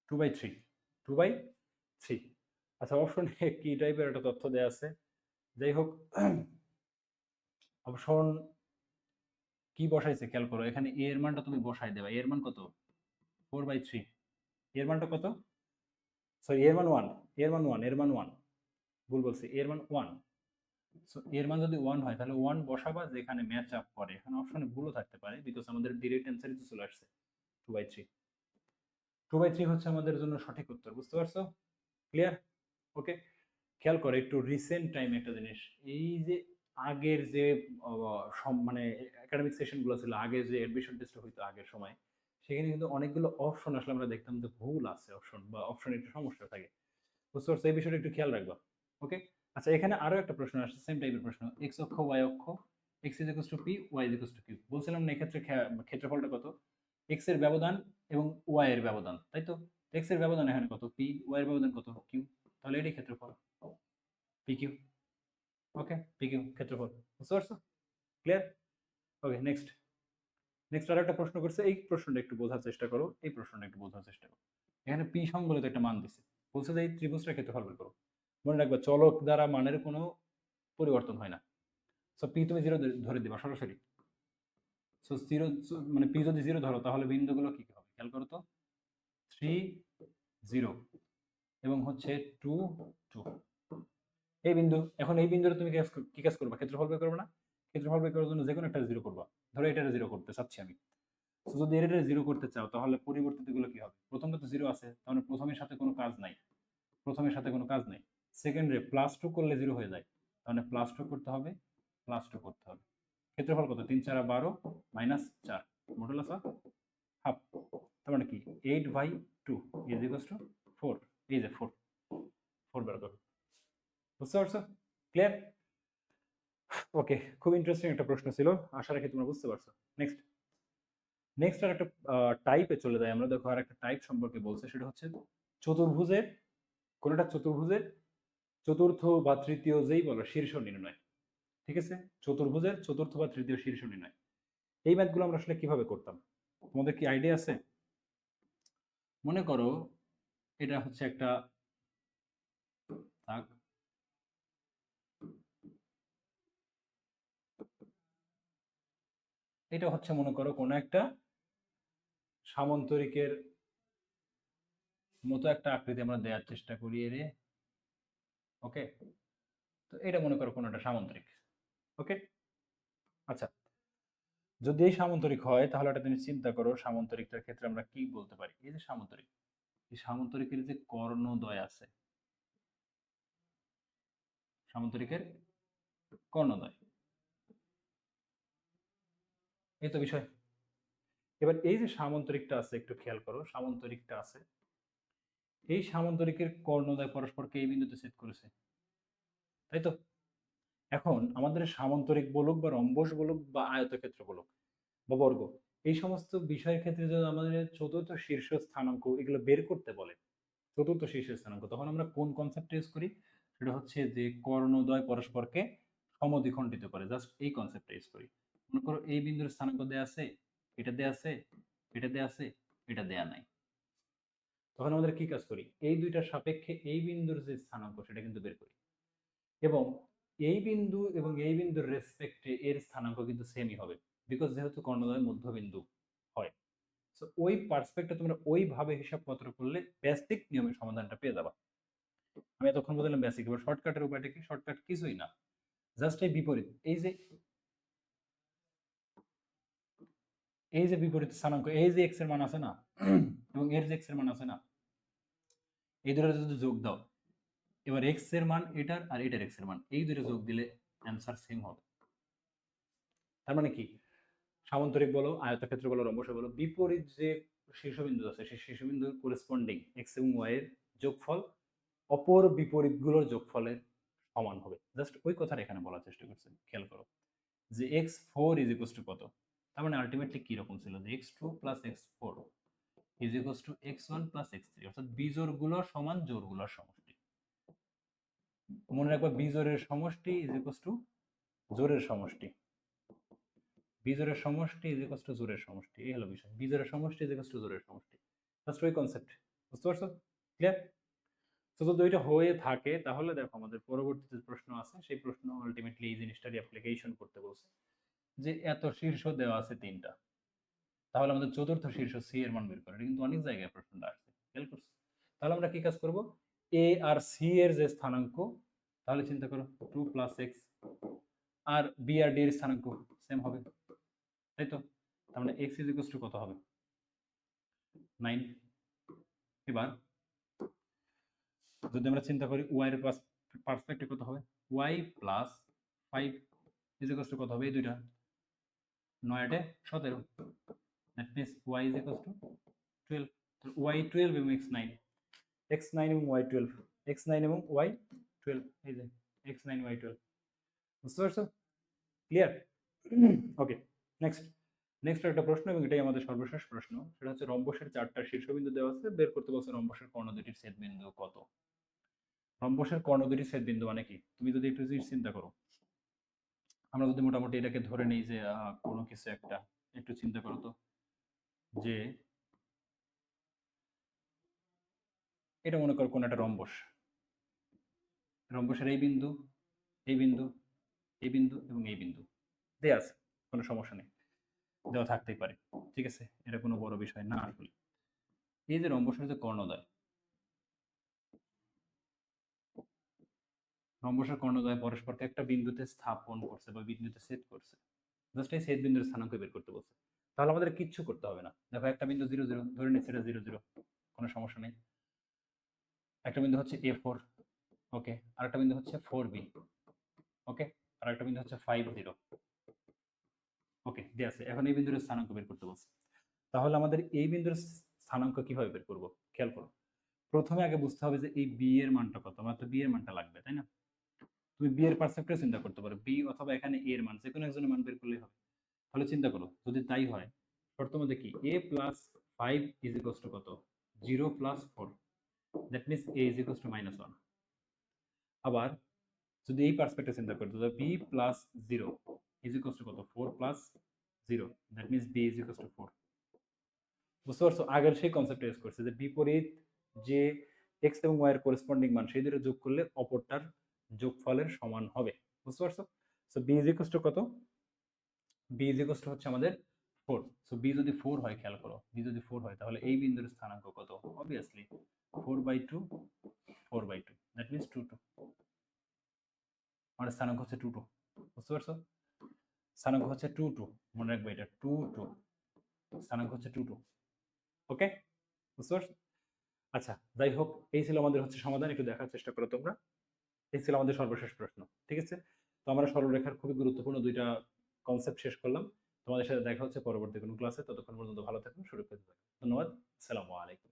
2/3, 2/3। আচ্ছা, অপশন এ কি টাইপের একটা তথ্য দেওয়া আছে? যাই হোক, অপশন কি বসাইছে খেয়াল করো, এখানে a এর মানটা তুমি বসাই দেবা। a এর মান কত? 4/3। এর মানটা কত? সরি, এর মান 1, এর মান 1, এর মান 1, ভুল বলছি, এর মান 1। সো এর মান যদি 1 হয় তাহলে 1 বসাবা যেখানে ম্যাচ আপ করে। এখানে অপশনে ভুলও থাকতে পারে, বিকজ আমাদের ডিরেক্ট অ্যান্সারই তো চলে আসছে 2/3। 2/3 হচ্ছে আমাদের জন্য সঠিক উত্তর। বুঝতে পারছো? ক্লিয়ার? ওকে, খেয়াল করে একটু রিসেন্ট টাইম একটা জিনিস, এই যে আগের যে মানে একাডেমিক সেশনগুলো ছিল, আগে যে অ্যাডমিশন টেস্ট হইতো আগের সময়, সেখানে কিন্তু অনেকগুলো অপশন আসলে আমরা দেখতাম যে ভুল আছে অপশন, বা অপশনে একটু সমস্যা থাকে। বুঝতে পারছো? এই বিষয়টা একটু খেয়াল রাখবা। ওকে, আচ্ছা, এখানে আরো একটা প্রশ্ন আসছে, সেম টাইপের প্রশ্ন। এক্স অক্ষ ওয়াই অক্ষ, X is equals to P, Y is equals to Q. বলছিলাম না এক্ষেত্রে ক্ষেত্রফলটা কত? এক্স এর ব্যবধান এবং ওয়াই এর ব্যবধান, তাই তো? এক্স এর ব্যবধান এখানে কত? পি। ওয়াই এর ব্যবধান কত? কিউ। তাহলে এটাই ক্ষেত্রফল, পি কিউ। ওকে, পি কিউ ক্ষেত্রফল। বুঝতে পারছো? ক্লিয়ার? ওকে, নেক্সট। নেক্সট আর একটা প্রশ্ন করছে, এই প্রশ্নটা একটু বোঝার চেষ্টা করো, এই প্রশ্নটা একটু বোঝার চেষ্টা করো। এখানে পি সংবলিত একটা মান দিছে, বলছে যে এই ত্রিভুজটার ক্ষেত্রফল বের করো। মনে রাখবে চলক দ্বারা মানের কোনো পরিবর্তন হয় না। সো পি তুমি 0 ধরে দিবা সরাসরি। সো 0 মানে পি যদি 0 ধরো তাহলে বিন্দুগুলো কি কি হবে খেয়াল করো তো, 3 0 এবং হচ্ছে 2 2। এই বিন্দু, এখন এই বিন্দুটা তুমি কি কাজ করবা, ক্ষেত্রফল বের করবে না? ক্ষেত্রফল বের করার জন্য যে কোনো একটা 0 করবা। ধরো এটা 0 করতে চাচ্ছি আমি। তো যদি এটা 0 করতে চাও তাহলে পরিবর্তিত গুলো কি হবে? প্রথমটা তো 0 আছে, তাহলে প্রথমের সাথে কোনো কাজ নাই, প্রথমের সাথে কোনো কাজ নেই। সেকেন্ডে +2 করলে 0 হয়ে যায়, তাহলে +2 করতে হবে, +2 করতে হবে। ক্ষেত্রফল কত? 3 4 12 -4 মডুলাস অফ হাফ, তার মানে কি 8/2 ইজ ইকুয়ালস টু 4। এই যে 4 4 বের করো। বুঝতে পারছো? ক্লিয়ার? ওকে, খুব ইন্টারেস্টিং একটা প্রশ্ন ছিল, আশা রাখি তোমরা বুঝতে পারছো। নেক্সট নেক্সট আর একটা টাইপে চলে যাই আমরা। দেখো আর একটা টাইপ সম্পর্কে বলছে, সেটা হচ্ছে চতুর্ভুজের, কোনটা চতুর্ভুজের চতুর্থ বা তৃতীয় যেই বলো শীর্ষ নির্ণয়। ঠিক আছে, চতুর্ভুজের চতুর্থ বা তৃতীয় শীর্ষ নির্ণয়। এই ম্যাথগুলো আমরা আসলে কিভাবে করতাম, তোমাদের কি আইডিয়া আছে? মনে করো এটা হচ্ছে একটা, থাক, এটা হচ্ছে মনে করো কোন একটা সামান্তরিকের মতো একটা আকৃতি আমরা দেওয়ার চেষ্টা করি এর। ওকে, তো এটা মনে করো কোন একটা সামান্তরিক। ওকে, আচ্ছা, যদি এই সামান্তরিক হয় তাহলে এটা তুমি চিন্তা করো সামান্তরিকটার ক্ষেত্রে আমরা কি বলতে পারি। এই যে সামান্তরিক, এই সামান্তরিকের যে কর্ণদ্বয় আছে, সামান্তরিকের কর্ণদ্বয়, এই তো বিষয়। এবার এই যে সামান্তরিকটা আছে, একটু খেয়াল করো, সামান্তরিকটা আছে, এই সামান্তরিকের কর্ণদ্বয় পরস্পরকে এই বিন্দুতে ছেদ করেছে, তাই তো? এখন আমাদের সামান্তরিক বলুক বা রম্বস বলুক বা আয়তক্ষেত্র বলুক বা বর্গ, এই সমস্ত বিষয়ের ক্ষেত্রে যদি আমাদের চতুর্থ শীর্ষ স্থানাঙ্ক এগুলো বের করতে বলে, চতুর্থ শীর্ষ স্থানাঙ্ক, তখন আমরা কোন কনসেপ্ট ইউজ করি? সেটা হচ্ছে যে কর্ণদ্বয় পরস্পরকে সমদ্বিখণ্ডিত করে, জাস্ট এই কনসেপ্টটা ইউজ করি। মনে করো এই বিন্দুর স্থানাঙ্ক দেয়া আছে, এটা দেয়া আছে, এটা দেয়া আছে, এটা দেয়া নাই, তখন আমাদের কি কাজ করি? এই দুইটার সাপেক্ষে এই বিন্দুর যে স্থানাঙ্ক সেটা কিন্তু বের করি, এবং এই বিন্দু এবং এই বিন্দুর রেসপেক্টে এর স্থানাঙ্ক কিন্তু সেমই হবে, বিকজ যেহেতু কর্ণদ্বয় মধ্যবিন্দু হয়। সো ওই পার্সপেক্টে তোমরা ওইভাবে হিসাবপত্র করলে বেসিক নিয়মের সমাধানটা পেয়ে যাবা। আমি এতক্ষণ বললাম বেসিক, এবার শর্টকাটের উপায়টা কি? শর্টকাট কিছুই না, জাস্ট এই বিপরীত, এই যে বিপরীত স্থানাঙ্ক, এই যে এক্স এর মান আছে না এবং এর যে এক্স এর মান আছে না, এই দুটো যদি যোগ দাও, এবার এক্স এর মান এটার আর এটার এক্স এর মান, এই দুটো যোগ দিলে অ্যান্সার সেম হবে। তার মানে কি, সামান্তরিক বলো, আয়তক্ষেত্র বলো, রম্বস বলো, বিপরীত যে শীর্ষবিন্দু আছে সেই শীর্ষবিন্দুর করেসপন্ডিং এক্স এবং ওয়াই এর যোগফল অপর বিপরীতগুলোর যোগফলের সমান হবে। জাস্ট ওই কথাটা এখানে বলার চেষ্টা করছে, খেয়াল করো যে x4 ইজ ইকুয়ালস টু কত, তার মানে আলটিমেটলি কি রকম ছিল যে x2 plus x4 is equals two x1 plus x3, অর্থাৎ বিজোড়গুলো সমান জোড়গুলোর সমষ্টি। মনে রাখবা বিজোড়ের সমষ্টি ইজ ইকুয়ালস টু জোড়ের সমষ্টি, বিজোড়ের সমষ্টি ইজ ইকুয়ালস টু জোড়ের সমষ্টি, এই হলো বিষয়। বিজোড়ের সমষ্টি ইজ ইকুয়ালস টু জোড়ের সমষ্টি, জাস্ট ওই কনসেপ্ট। বুঝতে পারছো? ক্লিয়ার? তো যদি ওইটা হয়ে থাকে তাহলে দেখো আমাদের পরবর্তী যে প্রশ্ন আছে সেই প্রশ্ন আলটিমেটলি এই জিনিসটারই অ্যাপ্লিকেশন করতে বলছে, যে এত শীর্ষ দেওয়া আছে তিনটা, তাহলে আমাদের চতুর্থ শীর্ষ সি এর মান বের করে। এটা কিন্তু অনেক জায়গায় প্রশ্নটা আসছে, খেয়াল করছো? তাহলে আমরা কি কাজ করব? এ আর সি এর যে স্থানাঙ্ক, তাহলে চিন্তা করো 2 প্লাস এক্স, আর বি আর ডি এর স্থানাঙ্ক সেম হবে, তাই তো? তার মানে এক্স ইজ ইকুয়ালস টু কত হবে? 9। এবার যদি আমরা চিন্তা করি ওয়াই এর পার্সপেক্টিভ কত হবে? Y plus 5 is equals to কত হবে? এই দুইটা 9 8 17, that means Y is equals to 12। তো ওয়াই 12 এবং এক্স 9, এক্স 9 এবং ওয়াই 12, এক্স 9 এবং ওয়াই 12, এই যে এক্স 9 ওয়াই 12। বুঝতে পারছো? ক্লিয়ার? ওকে, নেক্সট নেক্সট একটা প্রশ্ন, এবং এটাই আমাদের সর্বশেষ প্রশ্ন, সেটা হচ্ছে রম্বসের 4টা শীর্ষবিন্দু দেওয়া আছে, বের করতে বলছে রম্বসের কর্ণ দুটির ছেদবিন্দু কত। রম্বসের কর্ণ দুটির ছেদবিন্দু মানে কি? তুমি যদি একটু চিন্তা করো, আমরা যদি মোটামুটি এটাকে ধরে নেই যে কোনো কিছু একটা, একটু চিন্তা করো তো, যে এটা মনে করো কোন একটা রম্বস, রম্বসের এই বিন্দু, এই বিন্দু, এই বিন্দু এবং এই বিন্দু দেয়া আছে, কোনো সমস্যা নেই, দেওয়া থাকতেই পারে, ঠিক আছে, এটা কোনো বড় বিষয় না আসলে। এই যে রম্বসের যে কর্ণদ্বয়, রম্বসের কর্ণদ্বয় পরস্পরকে একটা বিন্দুতে স্থাপন করছে বা বিন্দুতে ছেদ করছে, জাস্ট এই ছেদ বিন্দুর স্থানাঙ্ক বের করতে বলছে। তাহলে আমাদের কিচ্ছু করতে হবে না, দেখো একটা বিন্দু 0 0 ধরে নিচ্ছি এটা 0 0, কোনো সমস্যা নেই। একটা বিন্দু হচ্ছে A4, ওকে, আর একটা বিন্দু হচ্ছে 4B, ওকে, আর একটা বিন্দু হচ্ছে 5 0, ওকে দিয়ে আছে। এখন এই বিন্দুর স্থানাঙ্ক বের করতে বলছে, তাহলে আমাদের এই বিন্দুর স্থানাঙ্ক কিভাবে বের করব, খেয়াল করো। প্রথমে আগে বুঝতে হবে যে এই বি এর মানটা কত, আমার তো বি এর মানটা লাগবে, তাই না? তুমি বি এর পার্সেপ্টে চিন্তা করতে পারো, বি অথবা এখানে এ এর মান, যে কোনো একজনের মান বের করলেই হবে। তাহলে চিন্তা করো, যদি তাই হয়, শর্ত মধ্যে কি a plus 5 is equals to কত, 0 plus 4, that means a is equals to -1। আবার যদি এই পার্সপেক্টে চিন্তা করি, তাহলে b plus 0 is equals to কত, 4 plus 0, that means b is equals two 4। বুঝতে পারছো, আগের সেই কনসেপ্ট ইউজ করছে যে বিপরীত যে এক্স এবং ওয়াই এর করেসপন্ডিং মান সেই দুটো যোগ করলে অপরটার যোগফলের সমান হবে। বুঝতে পারছো? So B is equals to কত, বি ইজ ইকুয়ালস টু হচ্ছে আমাদের 4। সো বি যদি 4 হয়, খেয়াল করো, বি যদি 4 হয় তাহলে এই বিন্দুর স্থানাঙ্ক কত, অবভিয়াসলি 4/2, 4/2, দ্যাট মিনস 2 2, আমাদের স্থানাঙ্ক হচ্ছে 2 2। বুঝতে পারছো, স্থানাঙ্ক হচ্ছে 2 2, মনে রাখবে এটা 2 2, স্থানাঙ্ক হচ্ছে 2 2, ওকে, বুঝতে পারছো? আচ্ছা, যাই হোক, এই ছিল আমাদের হচ্ছে সমাধান, একটু দেখার চেষ্টা করো তোমরা। এই ছিল আমাদের সর্বশেষ প্রশ্ন, ঠিক আছে? তো আমরা সরলরেখার খুবই গুরুত্বপূর্ণ দুইটা কনসেপ্ট শেষ করলাম। তোমাদের সাথে দেখা হচ্ছে পরবর্তী কোনো ক্লাসে, ততক্ষণ পর্যন্ত ভালো থাকুন, সুরক্ষিত থাকুন। ধন্যবাদ, আসসালামু আলাইকুম।